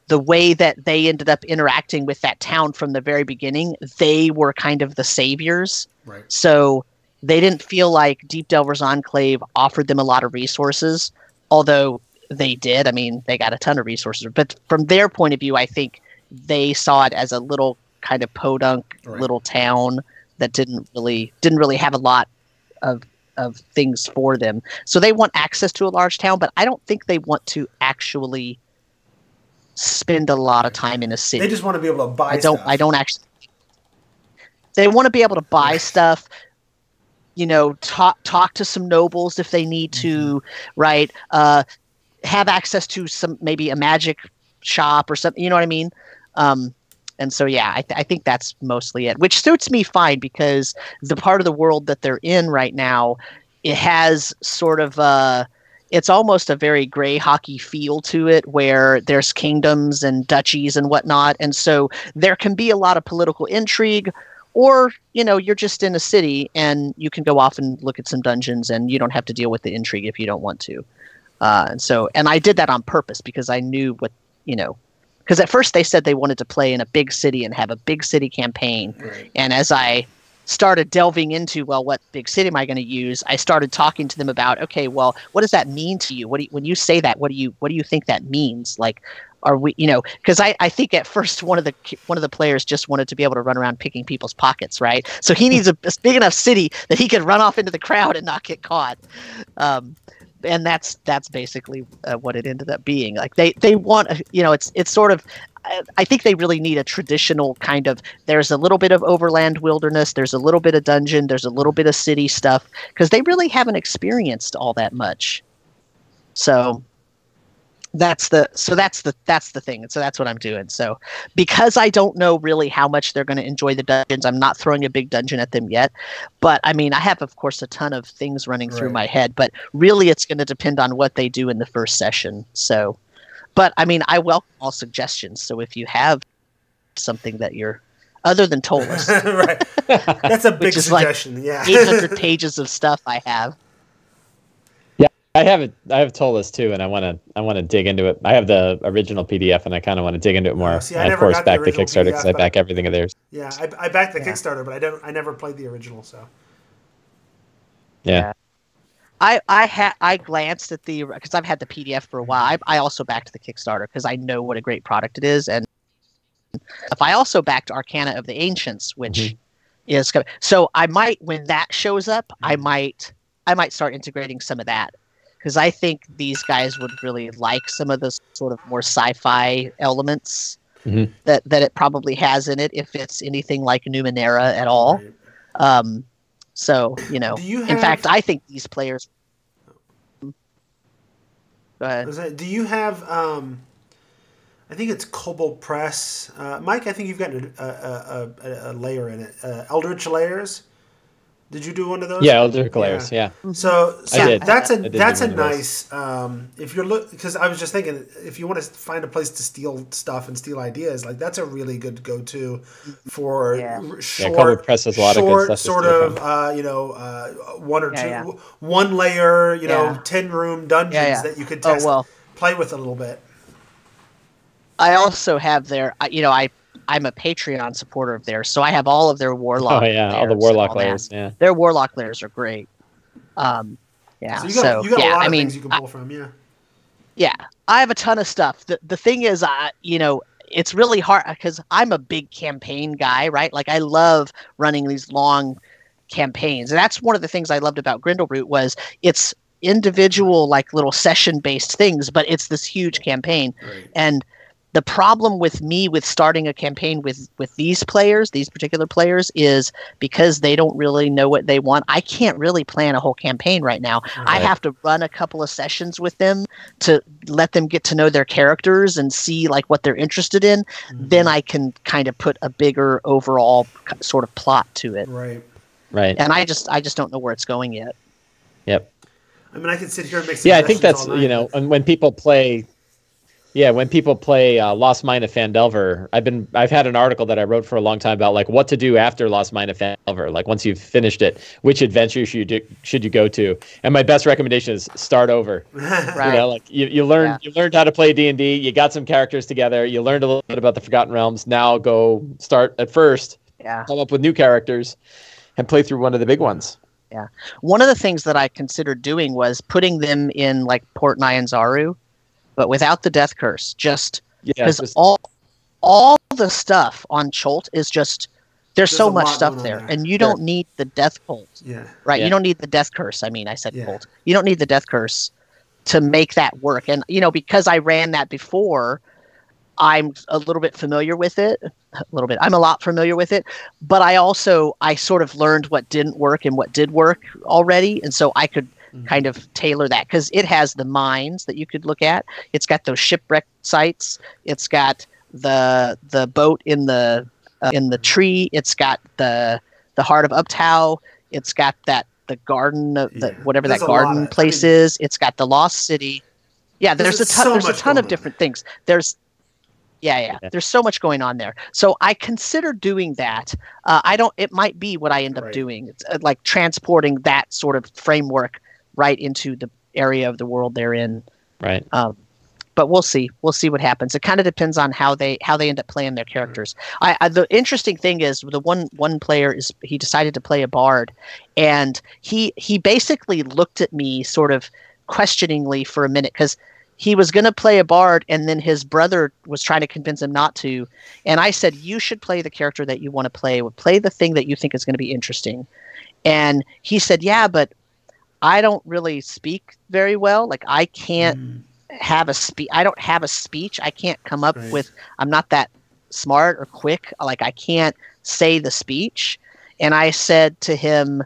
the way that they ended up interacting with that town from the very beginning, they were kind of the saviors.
Right.
So they didn't feel like Deep Delvers Enclave offered them a lot of resources, although they did. I mean, they got a ton of resources. But from their point of view, I think they saw it as a little kind of podunk little town that didn't really have a lot of things for them. So they want access to a large town, but I don't think they want to actually spend a lot of time in a city.
They just want to be able to buy stuff.
I don't actually. They want to be able to buy stuff, talk to some nobles if they need to, right? Have access to maybe a magic shop or something, you know what I mean? And so, yeah, I think that's mostly it, which suits me fine, because the part of the world that they're in right now, it has sort of it's almost a very gray hockey feel to it, where there's kingdoms and duchies and whatnot. And so there can be a lot of political intrigue, or, you're just in a city and you can go off and look at some dungeons and you don't have to deal with the intrigue if you don't want to. And I did that on purpose, because I knew because at first they said they wanted to play in a big city and have a big city campaign.
Right.
And as I started delving into, what big city am I going to use? I started talking to them about, okay, well, what does that mean to you? When you say that, what do you think that means? Like, are we, because I think at first one of the players just wanted to be able to run around picking people's pockets, right? So he needs a big enough city that he could run off into the crowd and not get caught. And that's basically what it ended up being. Like they want, it's sort of, I think they really need a traditional kind of, there's a little bit of overland wilderness, there's a little bit of dungeon, there's a little bit of city stuff, because they really haven't experienced all that much. So that's the thing. And so that's what I'm doing. So because I don't know really how much they're going to enjoy the dungeons, I'm not throwing a big dungeon at them yet. But I mean, I have, of course, a ton of things running through my head, but really it's going to depend on what they do in the first session. So, but I mean, I welcome all suggestions. So if you have something that you're other than Tolis,
right? That's a big suggestion.
Like 800 pages of stuff I have.
I have Tolis too, and I want to dig into it. I have the original PDF, and I kind of want to dig into it more.
I
of course back the Kickstarter, because I back everything of theirs.
Yeah, I backed the Kickstarter, but I never played the original. So
yeah.
I glanced at because I've had the PDF for a while. I also backed the Kickstarter because I know what a great product it is, and if I also backed Arcana of the Ancients, which is so I might, when that shows up, I might start integrating some of that. Because I think these guys would really like some of the sort of more sci-fi elements that it probably has in it, if it's anything like Numenera at all. Right. So, in fact, I think these players... Go ahead.
Do you have... I think it's Cobalt Press. Mike, I think you've got a layer in it. Eldritch Layers. Did you do one of those?
Yeah, Eldritch Layers. Yeah.
So that's a nice. If you're because I was just thinking, if you want to find a place to steal stuff and steal ideas, like that's a really good go-to for short.
Press has a lot of good stuff.
Sort of, one or two, one layer, 10-room dungeons that you could test, play with a little bit.
I also have I'm a Patreon supporter of theirs, so I have all of their Warlock layers.
All the Warlock layers, yeah.
Their Warlock layers are great.
So you got a lot of things you can pull from, yeah.
Yeah, I have a ton of stuff. The thing is, it's really hard because I'm a big campaign guy, right? Like I love running these long campaigns. And that's one of the things I loved about Grindleroot was it's individual, like little session based things, but it's this huge campaign.
Right.
And the problem with me with starting a campaign with these players, these particular players, is because they don't really know what they want. I can't really plan a whole campaign right now.
Right.
I have to run a couple of sessions with them to let them get to know their characters and see like what they're interested in.
Mm-hmm.
Then I can kind of put a bigger overall sort of plot to it.
Right.
Right.
And I just don't know where it's going yet.
Yep.
I mean, I could sit here and make some
I think that's,
all night.
and when people play Lost Mine of Phandelver, I've had an article that I wrote for a long time about like what to do after Lost Mine of Phandelver. Like once you've finished it, which adventure should you go to? And my best recommendation is start over.
Right.
You know, like you learned how to play D&D. You got some characters together. You learned a little bit about the Forgotten Realms. Now go start at first.
Yeah.
Come up with new characters, and play through one of the big ones.
Yeah. One of the things that I considered doing was putting them in like Port Nyanzaru, but without the death curse. Just because all the stuff on Cholt is just there's so much stuff there, and you don't need the death cult.
Yeah.
Right.
Yeah.
You don't need the death curse. I mean, I said cult. You don't need the death curse to make that work. And because I ran that before, I'm a little bit familiar with it. I'm a lot familiar with it, but I sort of learned what didn't work and what did work already, and so I could kind of tailor that because it has the mines that you could look at. It's got those shipwreck sites. It's got the boat in the tree. It's got the heart of Uptow. It's got the garden of whatever that garden place is. It's got the lost city. Yeah, there's a ton of different things. There's so much going on there. So I consider doing that. It might be what I end up doing. It's like transporting that sort of framework right into the area of the world they're in. Right. But we'll see. We'll see what happens. It kind of depends on how they end up playing their characters. The interesting thing is the one player he decided to play a bard, and he basically looked at me sort of questioningly for a minute because he was going to play a bard, and then his brother was trying to convince him not to. And I said, you should play the character that you want to play. Play the thing that you think is going to be interesting. And he said, yeah, but I don't really speak very well. Like I can't have a speech. I don't have a speech. I can't come up with, I'm not that smart or quick. Like I can't say the speech. And I said to him,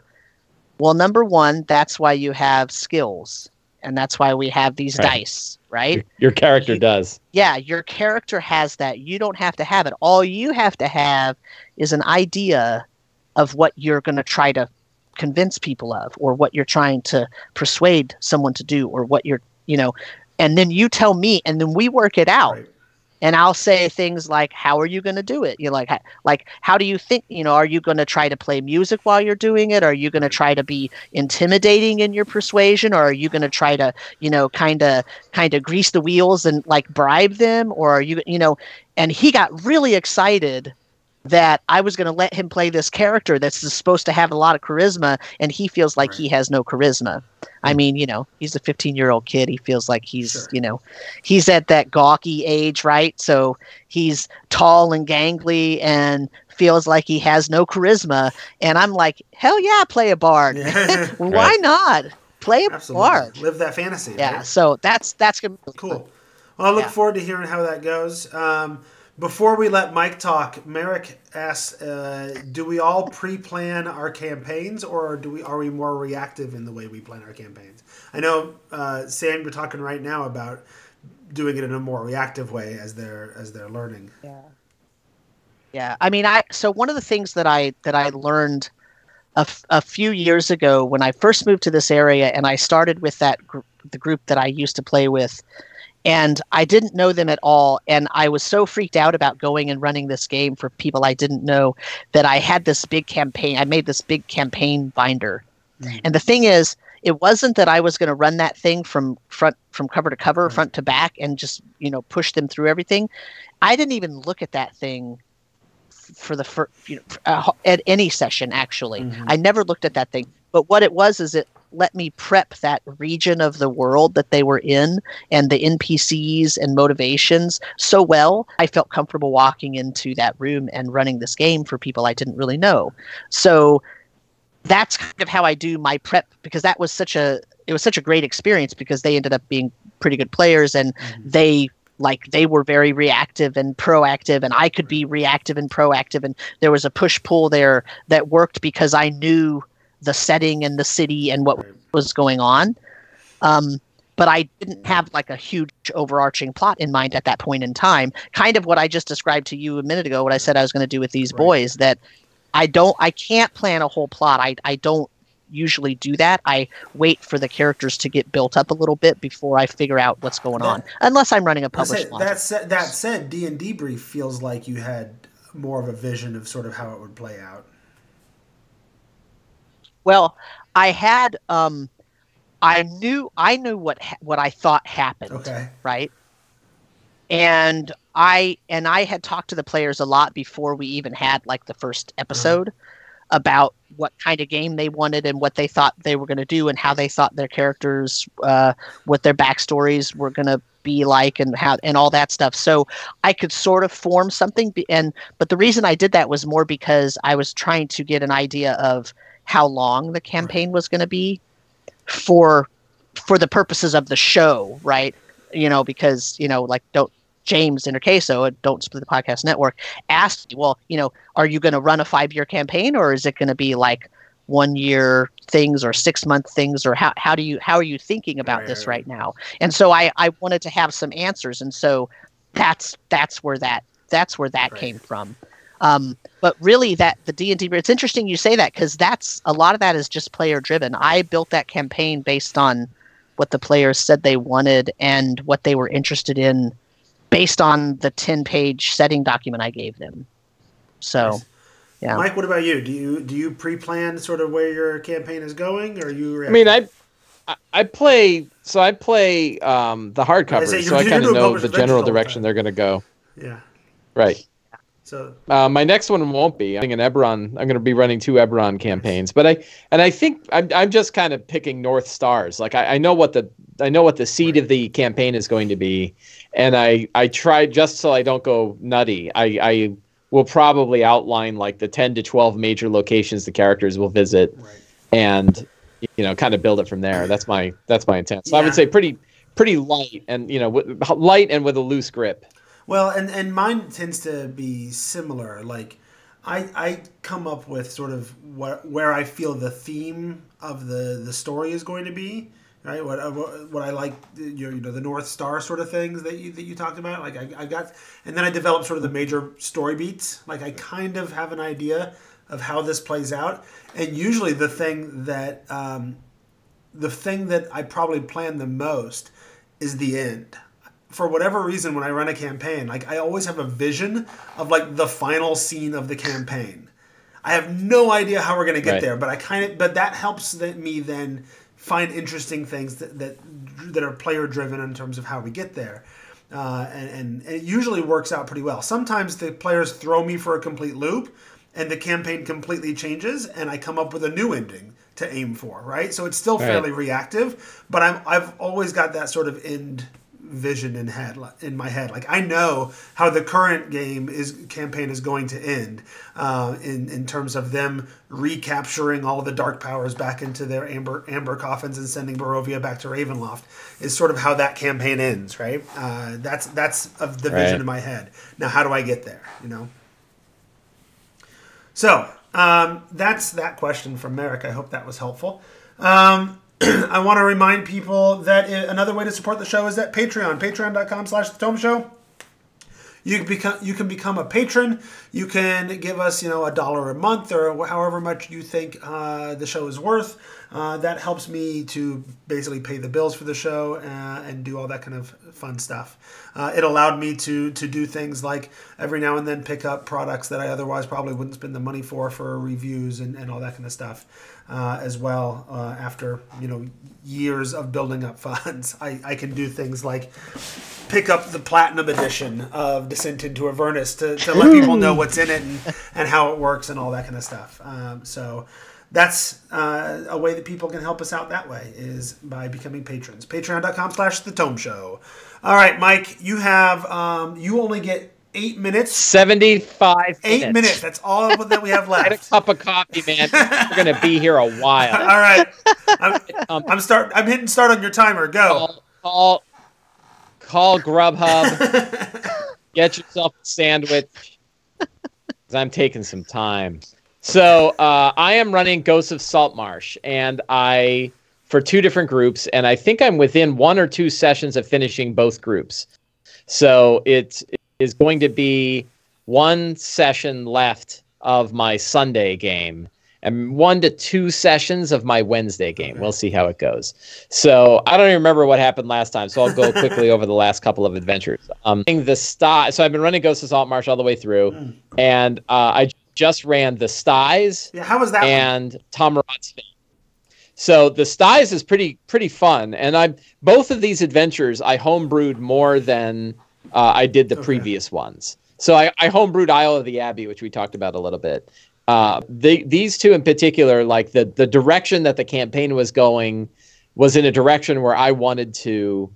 well, number one, that's why you have skills. And that's why we have these dice, right?
Your character does.
Yeah, your character has that. You don't have to have it. All you have to have is an idea of what you're going to try to convince people of, or what you're trying to persuade someone to do, or what you're, and then you tell me, and then we work it out. Right. And I'll say things like, how are you going to do it? You're like, how do you think, are you going to try to play music while you're doing it? Are you going to try to be intimidating in your persuasion? Or are you going to try to, kind of grease the wheels and like bribe them? Or are you, and he got really excited that I was going to let him play this character that's supposed to have a lot of charisma, and he feels like he has no charisma. I mean, he's a 15-year-old kid. He feels like he's, he's at that gawky age, right? So he's tall and gangly and feels like he has no charisma. And I'm like, hell yeah, play a bard. Why not? Play a bard.
Live that fantasy.
Yeah,
right?
so that's going to be
cool. Well, I look forward to hearing how that goes. Before we let Mike talk, Merrick asks, do we all pre-plan our campaigns, or are we more reactive in the way we plan our campaigns? I know, Sam, you're talking right now about doing it in a more reactive way as they're learning.
Yeah. I mean, so one of the things that I learned a few years ago when I first moved to this area, and I started with the group that I used to play with, and I didn't know them at all. And I was so freaked out about going and running this game for people I didn't know that I had this big campaign. I made this big campaign binder. And the thing is, it wasn't that I was going to run that thing from cover to cover, front to back, and just, push them through everything. I didn't even look at that thing for the at any session, actually. I never looked at that thing. But what it was is let me prep that region of the world that they were in and the NPCs and motivations so well. I felt comfortable walking into that room and running this game for people I didn't really know. So that's kind of how I do my prep, because it was such a great experience, because they ended up being pretty good players, and they were very reactive and proactive, and I could be reactive and proactive, and there was a push-pull there that worked because I knew the setting and the city and what was going on. But I didn't have like a huge overarching plot in mind at that point in time. Kind of what I just described to you a minute ago, what I said I was going to do with these boys, that I can't plan a whole plot. I don't usually do that. I wait for the characters to get built up a little bit before I figure out what's going on, unless I'm running a published module.
That said, D&D Brief feels like you had more of a vision of sort of how it would play out.
Well, I had I knew what I thought happened.
Okay.
Right. And I had talked to the players a lot before we even had like the first episode about what kind of game they wanted and what they thought they were going to do and how they thought their characters, what their backstories were going to be like, and how, and all that stuff. So I could sort of form something. But the reason I did that was more because I was trying to get an idea of how long the campaign was going to be for the purposes of the show. Right. Because, like, James Intercaso, Don't Split the Podcast Network, asked me, well, are you going to run a 5-year campaign, or is it going to be like 1-year things or 6-month things, or how are you thinking about this right now? And so I wanted to have some answers, and so that's where that came from. But really, that the D&D, it's interesting you say that, because a lot of that is just player driven. I built that campaign based on what the players said they wanted and what they were interested in, based on the 10-page setting document I gave them. So, nice. Yeah.
Mike, what about you? Do you pre-plan sort of where your campaign is going, or are you?
I mean, I play the hardcover, so I kind of know the general direction they're going to go.
Yeah.
Right.
So
my next one won't be. I'm going to be running 2 Eberron campaigns, but I think I'm just kind of picking North Stars. Like I know what the seed of the campaign is going to be, and I try, just so I don't go nutty. I will probably outline like the 10 to 12 major locations the characters will visit, and kind of build it from there. That's my intent. So I would say pretty light, and light and with a loose grip.
Well, and mine tends to be similar. Like, I come up with sort of where I feel the theme of the story is going to be, right? What I like, the North Star sort of things that you talked about. Like I got, and then I develop sort of the major story beats. Like I kind of have an idea of how this plays out, and usually the thing that I probably plan the most is the end. For whatever reason, when I run a campaign, like I always have a vision of like the final scene of the campaign. I have no idea how we're going to get there, but but that helps me then find interesting things that are player driven in terms of how we get there, and it usually works out pretty well. Sometimes the players throw me for a complete loop, and the campaign completely changes, and I come up with a new ending to aim for. Right, so it's still fairly reactive, but I've always got that sort of end vision in my head. Like I know how the current campaign is going to end, in terms of them recapturing all of the dark powers back into their amber coffins and sending Barovia back to Ravenloft is sort of how that campaign ends, right? That's of the vision in my head. Now, how do I get there? So that's that question from Merrick. I hope that was helpful. I want to remind people that another way to support the show is at patreon.com/The Show. You can become a patron. You can give us, $1 a month or however much you think the show is worth. That helps me to basically pay the bills for the show and do all that kind of fun stuff. It allowed me to do things like every now and then pick up products that I otherwise probably wouldn't spend the money for reviews and all that kind of stuff as well. After years of building up funds, I can do things like pick up the platinum edition of Descent into Avernus to let people know what's in it and how it works and all that kind of stuff. So that's a way that people can help us out that way, is by becoming patrons. Patreon.com/The Tome Show. All right, Mike, you have you only get 8 minutes.
75 minutes.
8 minutes. That's all that we have left.
Get a cup of coffee, man. We're gonna be here a while.
All right. I'm hitting start on your timer. Go.
Call Grubhub. Get yourself a sandwich. 'Cause I'm taking some time. So I am running Ghosts of Saltmarsh, and for 2 different groups, and I think I'm within 1 or 2 sessions of finishing both groups. So it is going to be 1 session left of my Sunday game, and 1 to 2 sessions of my Wednesday game. We'll see how it goes. So I don't even remember what happened last time, so I'll go quickly over the last couple of adventures. So I've been running Ghosts of Saltmarsh all the way through, and I just ran the Styes.
Yeah, how was that
and Tom Rod's Fate. So the Styes is pretty fun, and both of these adventures I homebrewed more than I did the previous ones. So I homebrewed Isle of the Abbey, which we talked about a little bit. These 2 in particular, like the direction that the campaign was going, was in a direction where I wanted to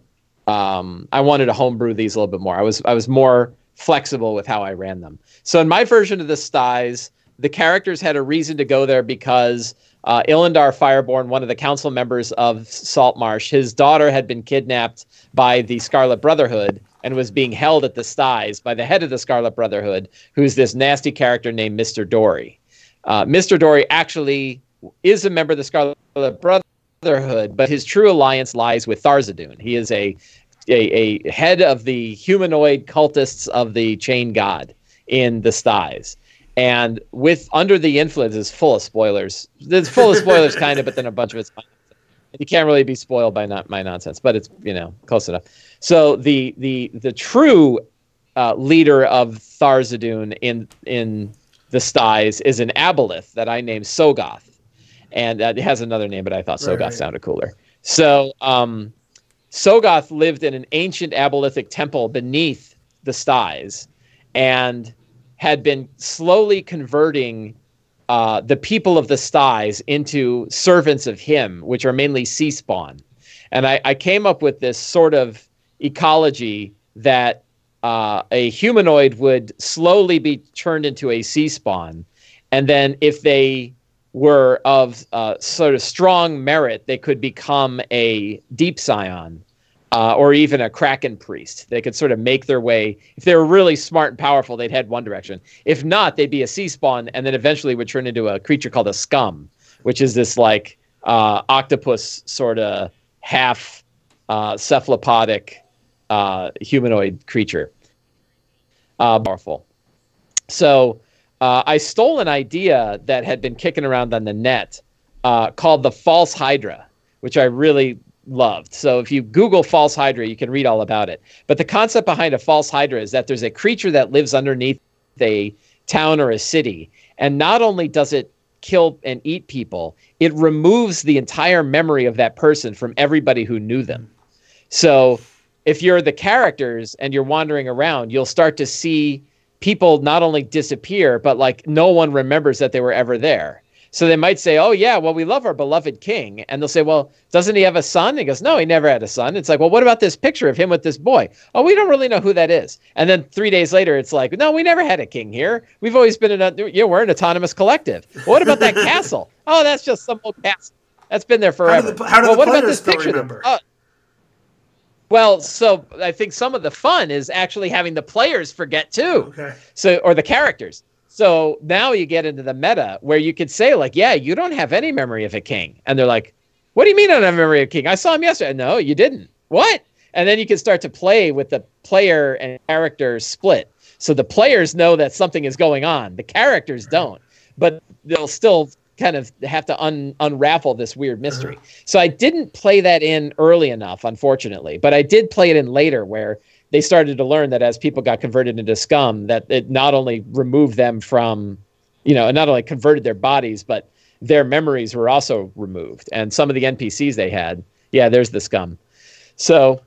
homebrew these a little bit more. I was more flexible with how I ran them. So in my version of the Styes, the characters had a reason to go there because Ilindar Fireborn, one of the council members of Saltmarsh, his daughter had been kidnapped by the Scarlet Brotherhood and was being held at the Styes by the head of the Scarlet Brotherhood, who's this nasty character named Mr. Dory. Mr. Dory actually is a member of the Scarlet Brotherhood, but his true alliance lies with Tharizdun. He is a head of the humanoid cultists of the Chain God in the Styes. And under the influence is full of spoilers. It's full of spoilers, kind of, but then a bunch of it's fine. You can't really be spoiled by my nonsense, but it's close enough. So the true leader of Tharizdun in the Styes is an aboleth that I named Sogoth, and it has another name, but I thought Sogoth sounded cooler. So Sogoth lived in an ancient abolithic temple beneath the Styes, and had been slowly converting the people of the Styes into servants of him, which are mainly sea spawn. And I came up with this sort of ecology that a humanoid would slowly be turned into a sea spawn. And then if they were of sort of strong merit, they could become a deep scion. Or even a Kraken priest. They could sort of make their way. If they were really smart and powerful, they'd head one direction. If not, they'd be a sea spawn, and then eventually would turn into a creature called a scum, which is this like octopus sort of half cephalopodic humanoid creature. Powerful. So I stole an idea that had been kicking around on the net called the False Hydra, which I really loved. So if you Google False Hydra, you can read all about it. But the concept behind a False Hydra is that there's a creature that lives underneath a town or a city. And not only does it kill and eat people, it removes the entire memory of that person from everybody who knew them. So if you're the characters and you're wandering around, you'll start to see people not only disappear, but like no one remembers that they were ever there. So they might say, oh, yeah, well, we love our beloved king. And they'll say, well, doesn't he have a son? He goes, no, he never had a son. It's like, well, what about this picture of him with this boy? Oh, we don't really know who that is. And then 3 days later, it's like, no, we never had a king here. We've always been we're an autonomous collective. Well, what about that castle? Oh, that's just some old castle. That's been there forever.
How do the
what about
players
this
still
picture?
remember?
Well, so I think some of the fun is actually having the players forget too.
Okay.
So, or the characters. So now you get into the meta where you could say like, yeah, you don't have any memory of a king. And they're like, what do you mean I don't have memory of a king? I saw him yesterday. No, you didn't. What? And then you can start to play with the player and character split. So the players know that something is going on. The characters don't. But they'll still kind of have to unravel this weird mystery. So I didn't play that in early enough, unfortunately. But I did play it in later where they started to learn that as people got converted into scum, that it not only removed them from, not only converted their bodies, but their memories were also removed. And some of the NPCs they had, yeah, there's the scum. So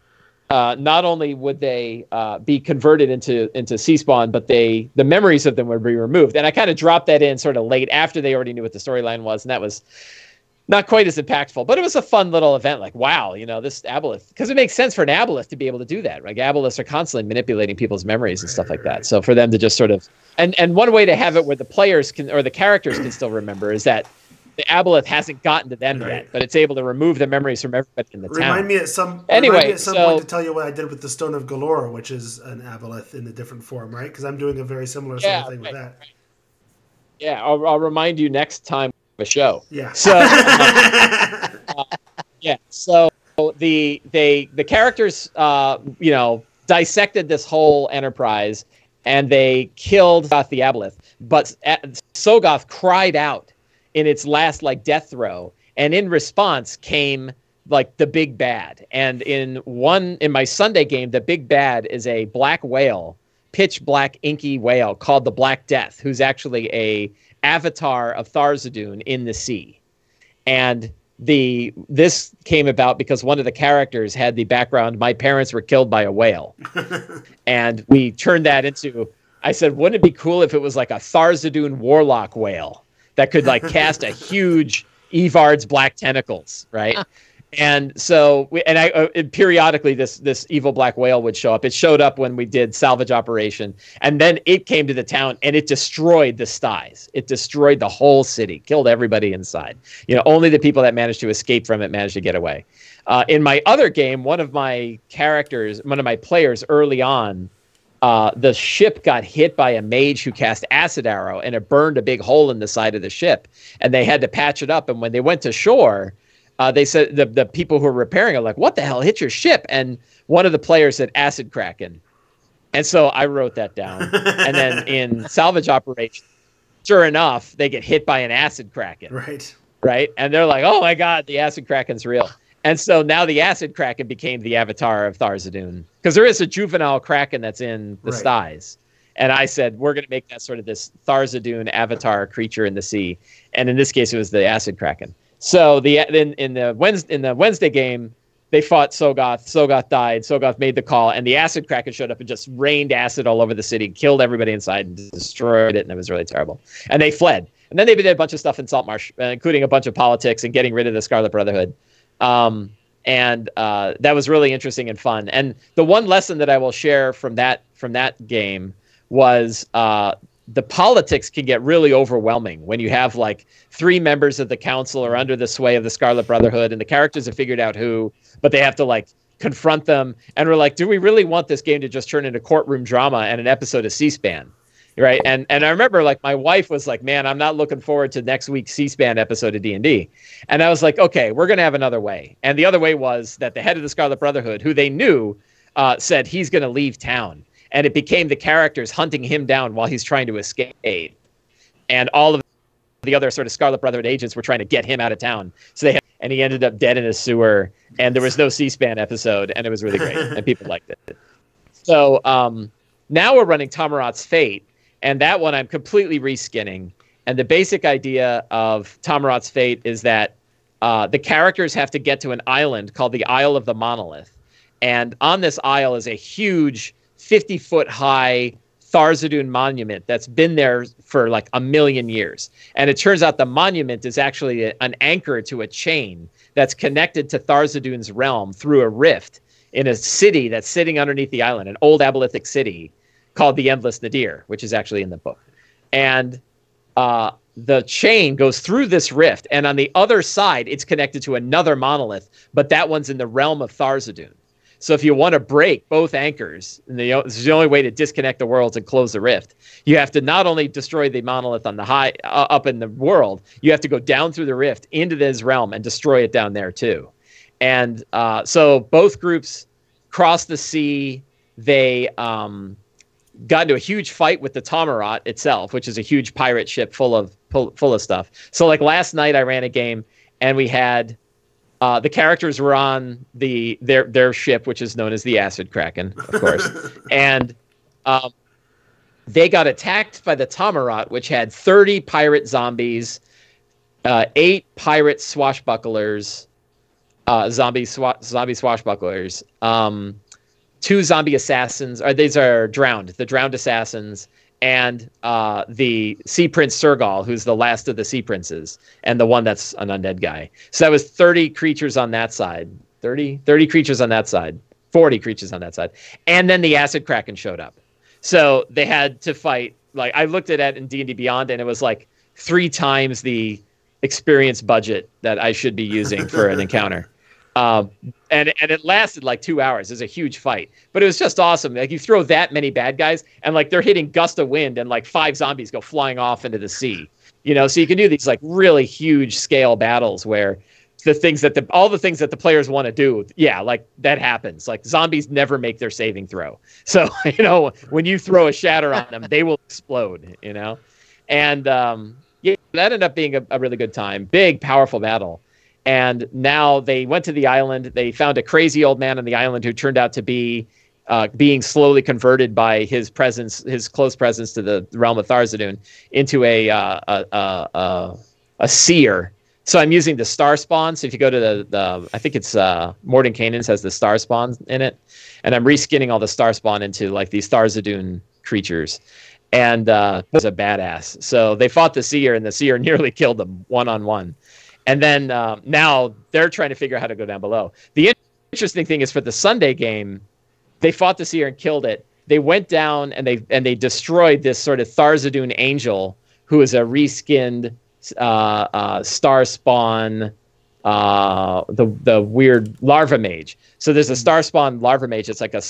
not only would they be converted into sea spawn, but the memories of them would be removed. And I kind of dropped that in sort of late after they already knew what the storyline was, and that was not quite as impactful, but it was a fun little event. Like, wow, this aboleth, because it makes sense for an aboleth to be able to do that. Like, aboleths are constantly manipulating people's memories and stuff like that. So for them to just sort of, and one way to have it where the players can, or the characters can still remember, is that the aboleth hasn't gotten to them yet, but it's able to remove the memories from everybody in the town.
Remind me at some point to tell you what I did with the Stone of Galore, which is an aboleth in a different form, right? Because I'm doing a very similar sort of thing with that.
Yeah, I'll remind you next time a show.
Yeah.
So so the characters dissected this whole enterprise, and they killed the aboleth, but Sogoth cried out in its last death throw, and in response came the big bad. And in my Sunday game, the big bad is a black whale, pitch black inky whale called the Black Death, who's actually a avatar of Thar-Zadun in the sea. And this came about because one of the characters had the background, my parents were killed by a whale. And we turned that into, I said, wouldn't it be cool if it was like a Thar-Zadun warlock whale that could cast a huge Evard's black tentacles, right? And so, periodically this evil black whale would show up. It showed up when we did Salvage Operation, and then it came to the town and it destroyed the styes. It destroyed the whole city, killed everybody inside. Only the people that managed to escape from it managed to get away. In my other game, one of my players early on, the ship got hit by a mage who cast acid arrow, and it burned a big hole in the side of the ship, and they had to patch it up. And when they went to shore, they said the people who were repairing it like, what the hell hit your ship? And one of the players said acid kraken. And so I wrote that down. And then in Salvage Operation, sure enough, they get hit by an acid kraken. Right. And they're like, oh my God, the acid kraken's real. And so now the acid kraken became the avatar of Thar-Zadun, because there is a juvenile kraken that's in the styes. And I said, we're going to make that sort of this Thar-Zadun avatar creature in the sea. And in this case, it was the acid kraken. So in the Wednesday game, they fought Sogoth. Sogoth died. Sogoth made the call, and the acid kraken showed up and just rained acid all over the city, killed everybody inside, and destroyed it. And it was really terrible. And they fled. And then they did a bunch of stuff in Saltmarsh, including a bunch of politics and getting rid of the Scarlet Brotherhood. And that was really interesting and fun. And the one lesson that I will share from that game was the politics can get really overwhelming when you have 3 members of the council are under the sway of the Scarlet Brotherhood, and the characters have figured out who, but they have to confront them. And we're like, do we really want this game to just turn into courtroom drama and an episode of C-SPAN? Right. And I remember my wife was like, man, I'm not looking forward to next week's C-SPAN episode of D&D. And I was like, okay, we're going to have another way. And the other way was that the head of the Scarlet Brotherhood, who they knew, said he's going to leave town. And it became the characters hunting him down while he's trying to escape. And all of the other sort of Scarlet Brotherhood agents were trying to get him out of town. So and he ended up dead in a sewer, and there was no C-SPAN episode, and it was really great, and people liked it. So now we're running Tomarot's Fate, and that one I'm completely reskinning. And the basic idea of Tomarot's Fate is that the characters have to get to an island called the Isle of the Monolith. And on this isle is a huge 50-foot high Thar-Zadun monument that's been there for a million years. And it turns out the monument is actually an anchor to a chain that's connected to Thar-Zadun's realm through a rift in a city that's sitting underneath the island, an old abolithic city called the Endless Nadir, which is actually in the book. And the chain goes through this rift, and on the other side, it's connected to another monolith, but that one's in the realm of Thar-Zadun. So if you want to break both anchors, and this is the only way to disconnect the worlds and close the rift, you have to not only destroy the monolith on the high up in the world, you have to go down through the rift into this realm and destroy it down there too. And so both groups crossed the sea. They got into a huge fight with the Tomarot itself, which is a huge pirate ship full of stuff. So last night I ran a game, and we had the characters were on their ship, which is known as the Acid Kraken, of course. And they got attacked by the Tomarot, which had 30 pirate zombies, 8 pirate swashbucklers, zombie swashbucklers, two zombie assassins. Or these are the drowned assassins, and the Sea Prince Sergal, who's the last of the Sea Princes, and the one that's an undead guy. So that was 30 creatures on that side. 30 creatures on that side. 40 creatures on that side. And then the Acid Kraken showed up. So they had to fight. Like, I looked at it in D&D Beyond, and it was like 3 times the experience budget that I should be using for an encounter. And it lasted like 2 hours. It was a huge fight, but it was just awesome. Like, you throw that many bad guys, and like they're hitting gust of wind, and like 5 zombies go flying off into the sea. You know, so you can do these like really huge scale battles where all the things that the players want to do, yeah, like that happens. Like, zombies never make their saving throw. So, you know, when you throw a shatter on them, they will explode, you know? And yeah, that ended up being a really good time. Big, powerful battle. And now they went to the island. They found a crazy old man on the island who turned out to be being slowly converted by his close presence to the realm of Tharizdun into a seer. So I'm using the star spawn. So if you go to the I think it's Mordenkainen's has the star spawn in it, and I'm reskinning all the star spawn into like these Tharizdun creatures, and it was a badass. So they fought the seer, and the seer nearly killed them 1-on-1. And then now they're trying to figure out how to go down below. The interesting thing is, for the Sunday game, they fought the seer and killed it. They went down and they destroyed this sort of Tharizdun angel, who is a reskinned star spawn, the weird larva mage. So there's a star spawn larva mage. It's like a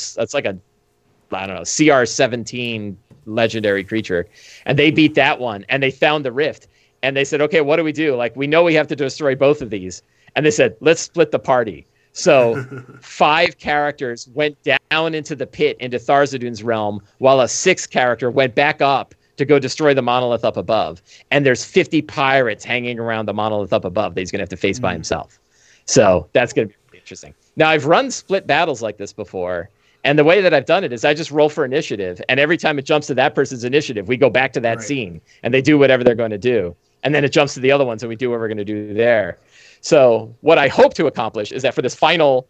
I don't know, CR-17 legendary creature, and they beat that one, and they found the rift, and they said, okay, what do we do? Like, we know we have to destroy both of these, and they said, let's split the party. So 5 characters went down into the pit into Tharizdun's realm, while a 6th character went back up to go destroy the monolith up above. And there's 50 pirates hanging around the monolith up above that he's going to have to face by himself. So that's going to be really interesting. Now, I've run split battles like this before, and the way that I've done it is I just roll for initiative, and every time it jumps to that person's initiative, we go back to that scene, and they do whatever they're going to do. And then it jumps to the other ones, and we do what we're going to do there. So what I hope to accomplish is that for this final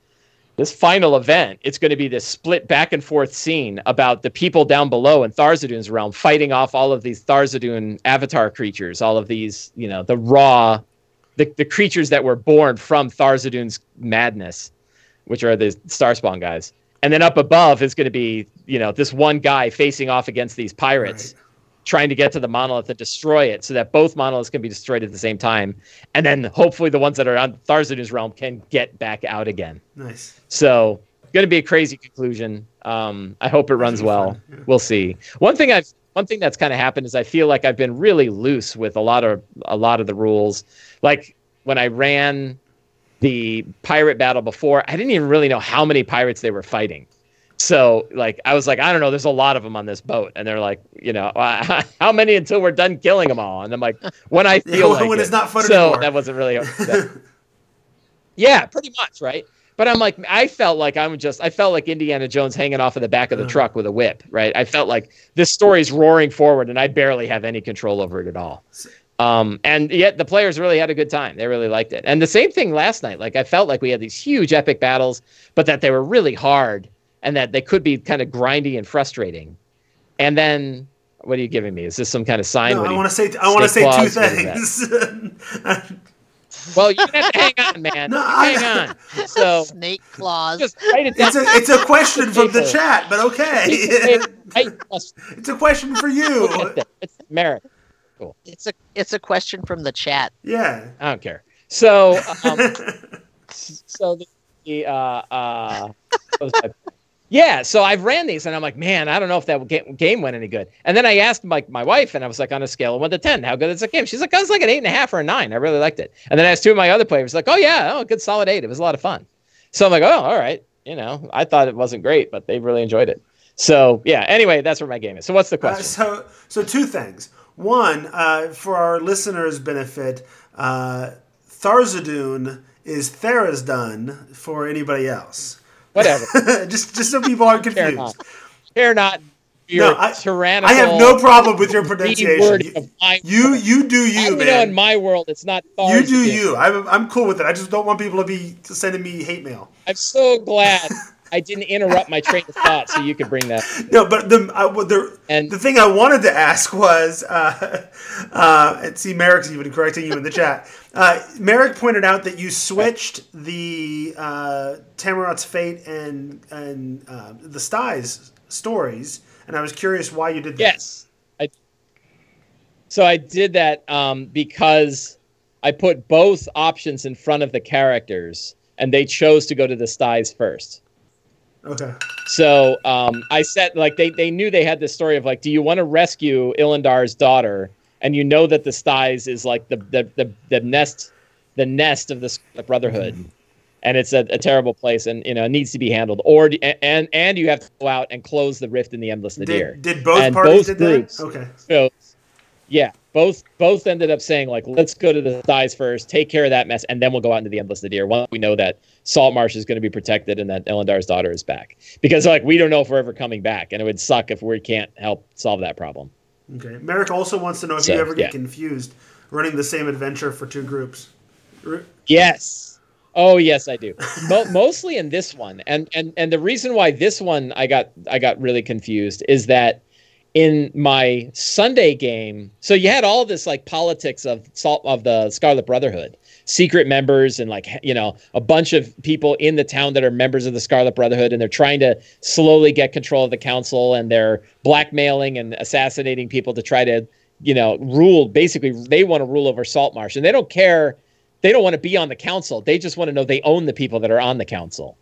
event, it's going to be this split back and forth scene about the people down below in Tharizdun's realm fighting off all of these Tharizdun avatar creatures, all of these, you know, the creatures that were born from Tharizdun's madness, which are the Starspawn guys. And then up above is going to be, you know, this one guy facing off against these pirates, trying to get to the monolith and destroy it, so that both monoliths can be destroyed at the same time. And then hopefully the ones that are on Tharizdun's realm can get back out again.
Nice.
So going to be a crazy conclusion. I hope it runs well. Yeah. We'll see. One thing that's kind of happened is I feel like I've been really loose with a lot of the rules. Like when I ran the pirate battle before, I didn't even really know how many pirates they were fighting. So, like, I was like, I don't know, there's a lot of them on this boat. And they're like, you know, how many until we're done killing them all? And I'm like, when I feel like
when it's not fun
so
anymore.
That wasn't really yeah, pretty much, right? But I'm like, I felt like Indiana Jones hanging off of the back of the truck with a whip, right? I felt like this story's roaring forward, and I barely have any control over it at all. And yet the players really had a good time. They really liked it. And the same thing last night. Like, I felt like we had these huge epic battles, but that they were really hard, and that they could be kind of grindy and frustrating. And then, what are you giving me? Is this some kind of sign?
No, I want to say 2 things.
Well, you have to hang on, man. No, hang on. So
snake claws.
Just write it down.
It's a question from the chat, but okay. It's a question for you.
It's merit. Cool.
It's a question from the chat.
Yeah.
I don't care. So yeah, so I've ran these, and I'm like, man, I don't know if that game went any good. And then I asked my wife, and I was like, on a scale of 1 to 10, how good is the game? She's like, I was like an 8.5 or a 9. I really liked it. And then I asked 2 of my other players, like, oh yeah, good solid 8. It was a lot of fun. So I'm like, oh, all right. You know, I thought it wasn't great, but they really enjoyed it. So yeah. Anyway, that's where my game is. So what's the question?
So 2 things. One, for our listeners' benefit, Tharizdun is Tharizdun for anybody else.
Whatever.
just so people aren't confused.
Care not. Tyrannical.
I have no problem with your pronunciation. You do you, man.
Know in my world, it's not.
You do you. I'm cool with it. I just don't want people to be sending me hate mail.
I'm so glad I didn't interrupt my train of thought so you could bring that.
No, but the thing I wanted to ask was, and see, Merrick's even correcting you in the chat. Merrick pointed out that you switched the Tamarot's Fate and the Styes stories, and I was curious why you did that.
Yes. So I did that because I put both options in front of the characters, and they chose to go to the Styes first.
Okay.
So I said, like, they knew they had this story of, like, do you want to rescue Ilandar's daughter? And you know that the Styes is like the nest of the Brotherhood, and it's a terrible place, and it needs to be handled. Or and you have to go out and close the rift in the Endless Nadir.
Did both parties did
groups,
that? Okay.
So, yeah, both ended up saying, like, let's go to the Styes first, take care of that mess, and then we'll go out into the Endless Nadir once we know that Saltmarsh is going to be protected and that Ilandar's daughter is back. Because, like, we don't know if we're ever coming back, and it would suck if we can't help solve that problem.
Okay. Merrick also wants to know if you ever get confused running the same adventure for two groups.
Yes. Oh, yes, I do. Mostly in this one, and the reason why this one I got really confused is that in my Sunday game, so you had all this, like, politics of the Scarlet Brotherhood, secret members, and, like, a bunch of people in the town that are members of the Scarlet Brotherhood, and they're trying to slowly get control of the council, and they're blackmailing and assassinating people to try to rule. Basically, they want to rule over Saltmarsh, and they don't care. They don't want to be on the council. They just want to know they own the people that are on the council.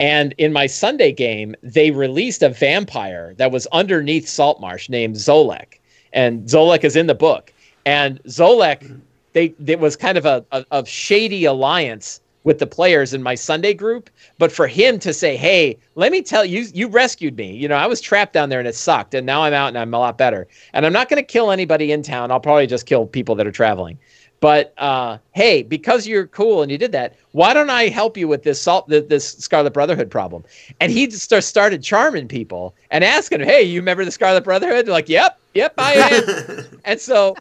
And in my Sunday game, they released a vampire that was underneath Saltmarsh named Zolek. And Zolek is in the book. And Zolek, there was kind of a shady alliance with the players in my Sunday group. But for him to say, hey, let me tell you, you rescued me. I was trapped down there and it sucked. And now I'm out and I'm a lot better. And I'm not going to kill anybody in town. I'll probably just kill people that are traveling. But hey, because you're cool and you did that, why don't I help you with this Scarlet Brotherhood problem? And he just started charming people and asking, hey, you remember the Scarlet Brotherhood? They're like, yep, I am. And so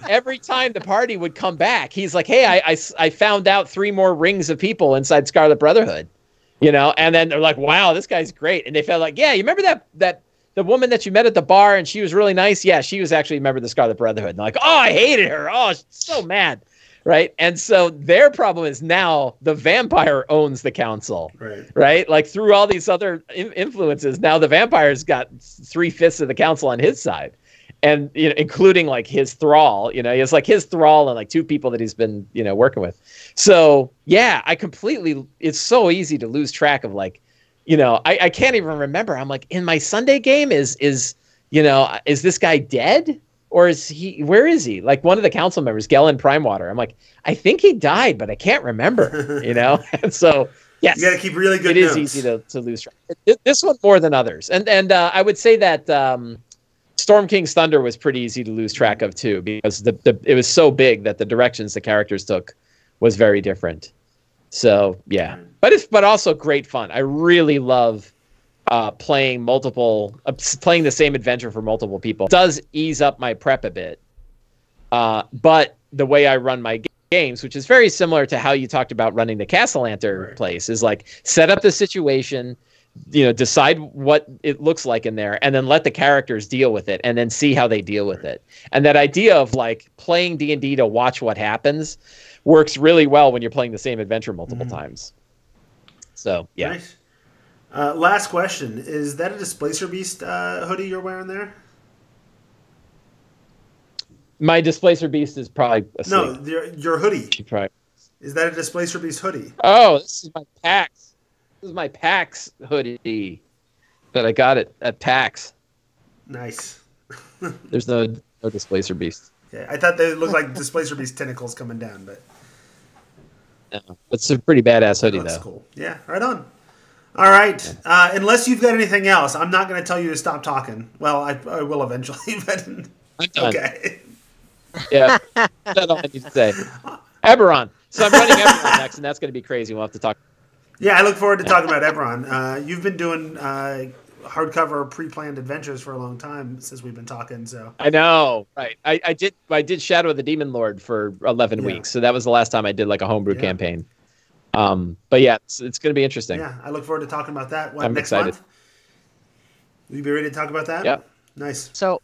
every time the party would come back, he's like, hey, I found out 3 more rings of people inside Scarlet Brotherhood, and then they're like, wow, this guy's great. And they felt like, yeah, you remember that the woman that you met at the bar and she was really nice? Yeah, she was actually a member of the Scarlet Brotherhood. And they're like, oh, I hated her. Oh, she's so mad. Right. And so their problem is now the vampire owns the council. Right. Like, through all these other influences, now the vampire's got 3/5 of the council on his side. And, including, like, his thrall, he has, like, his thrall and, like, 2 people that he's been, working with. So, yeah, it's so easy to lose track of, like, I can't even remember. I'm like, in my Sunday game, is this guy dead? Or where is he? Like, one of the council members, Gellin Primewater. I'm like, I think he died, but I can't remember, And so, yes.
You got to keep really good
notes.
It
is easy to lose track. This one more than others. And I would say that Storm King's Thunder was pretty easy to lose track of, too, because it was so big that the directions the characters took was very different. So, yeah. But also great fun. I really love playing the same adventure for multiple people. It does ease up my prep a bit. But the way I run my games, which is very similar to how you talked about running the Castellanter place, is like, set up the situation, decide what it looks like in there, and then let the characters deal with it, and then see how they deal with it. And that idea of, like, playing D&D to watch what happens works really well when you're playing the same adventure multiple times. So, yeah.
Nice. Last question. Is that a Displacer Beast hoodie you're wearing there?
My Displacer Beast is probably asleep.
No, your hoodie. Is that a Displacer Beast hoodie?
Oh, this is my PAX. This is my PAX hoodie that I got at PAX.
Nice.
There's no Displacer Beast.
Okay, I thought they looked like Displacer Beast tentacles coming down, but...
No, it's a pretty badass hoodie, though.
That's cool. Yeah, right on. All right. Unless you've got anything else, I'm not going to tell you to stop talking. Well, I will eventually, but...
I'm done.
Okay.
Yeah, that's all I need to say. Eberron. So I'm running Eberron next, and that's going to be crazy. We'll have to talk.
Yeah, I look forward to talking about Eberron. You've been doing hardcover pre-planned adventures for a long time since we've been talking. So
I know, right? I did Shadow of the Demon Lord for 11 weeks, so that was the last time I did, like, a homebrew campaign. But yeah, it's going to be interesting.
Yeah, I look forward to talking about that.
I'm
next
excited.
month? Will you be ready to talk about that?
Yep.
Nice.
So,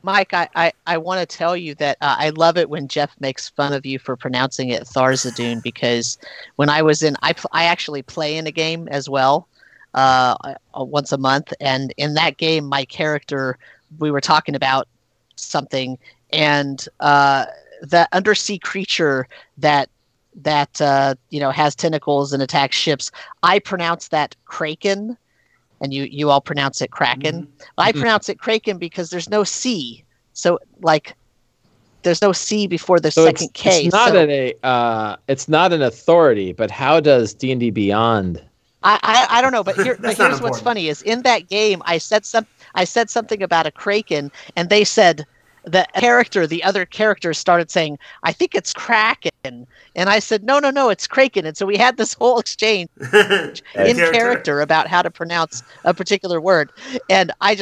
Mike, I want to tell you that I love it when Jeff makes fun of you for pronouncing it Tharzadoon, because when I was I actually play in a game as well once a month, and in that game, my character, we were talking about something, and the undersea creature that has tentacles and attacks ships, I pronounce that Kraken, and you all pronounce it Kraken.
Mm-hmm.
I pronounce it Kraken because there's no C, so there's no C before the second K.
It's not an authority, but how does D&D Beyond?
I don't know, but here's what's
important.
funny is in that game I said something about a Kraken, and they said the other characters started saying, I think it's Kraken. And I said, no, it's Kraken. And so we had this whole exchange in character about how to pronounce a particular word. And I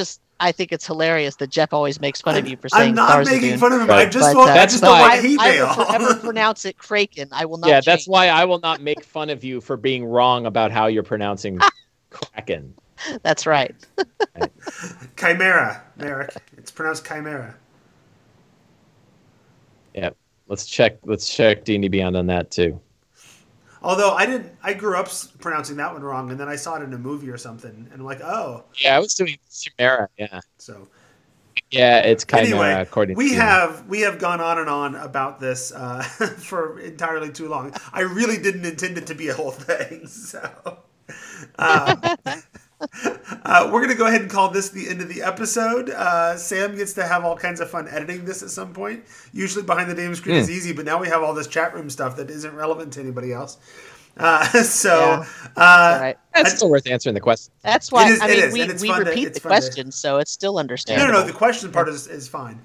think it's hilarious that Jeff always makes fun of you for saying Tharzadoon.
I'm not making fun of him.
Right.
I just don't want hate mail.
I will forever pronounce it Kraken. I will not
Yeah,
change.
that's why I will not make fun of you for being wrong about how you're pronouncing Kraken.
That's right.
Chimera, Merrick. It's pronounced Chimera.
Yeah, let's check D&D Beyond on that too.
Although I grew up pronouncing that one wrong, and then I saw it in a movie or something, and I'm like, oh.
Yeah, I was doing Chimera. Yeah.
So.
Yeah, it's Chimera.
Anyway,
according
we
to
have gone on and on about this for entirely too long. I really didn't intend it to be a whole thing, so. We're going to go ahead and call this the end of the episode. Sam gets to have all kinds of fun editing this at some point. Usually behind the damn screen is easy, but now we have all this chat room stuff that isn't relevant to anybody else. That's
still worth answering the question.
That's why we
fun
repeat the question, so it's still understandable.
No, the question part is fine.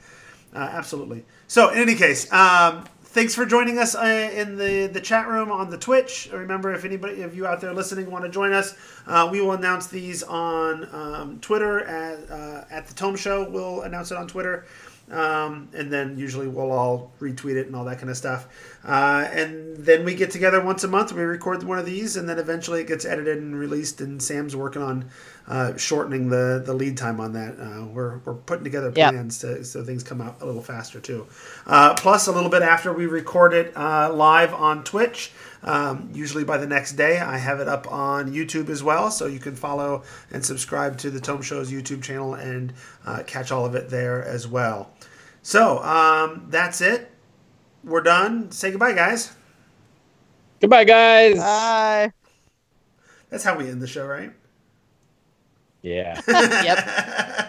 Absolutely. So in any case, thanks for joining us in the chat room on the Twitch. Remember, if anybody of you out there listening want to join us, we will announce these on Twitter at the Tome Show. We'll announce it on Twitter. And then usually we'll all retweet it and all that kind of stuff. And then we get together once a month. We record one of these, and then eventually it gets edited and released. And Sam's working on shortening the lead time on that. We're putting together plans so things come out a little faster too. Plus, a little bit after we record it live on Twitch. Usually by the next day, I have it up on YouTube as well, so you can follow and subscribe to the Tome Show's YouTube channel and catch all of it there as well. So that's it. We're done. Say goodbye, guys.
Goodbye, guys.
Bye.
That's how we end the show, right?
Yeah.
Yep.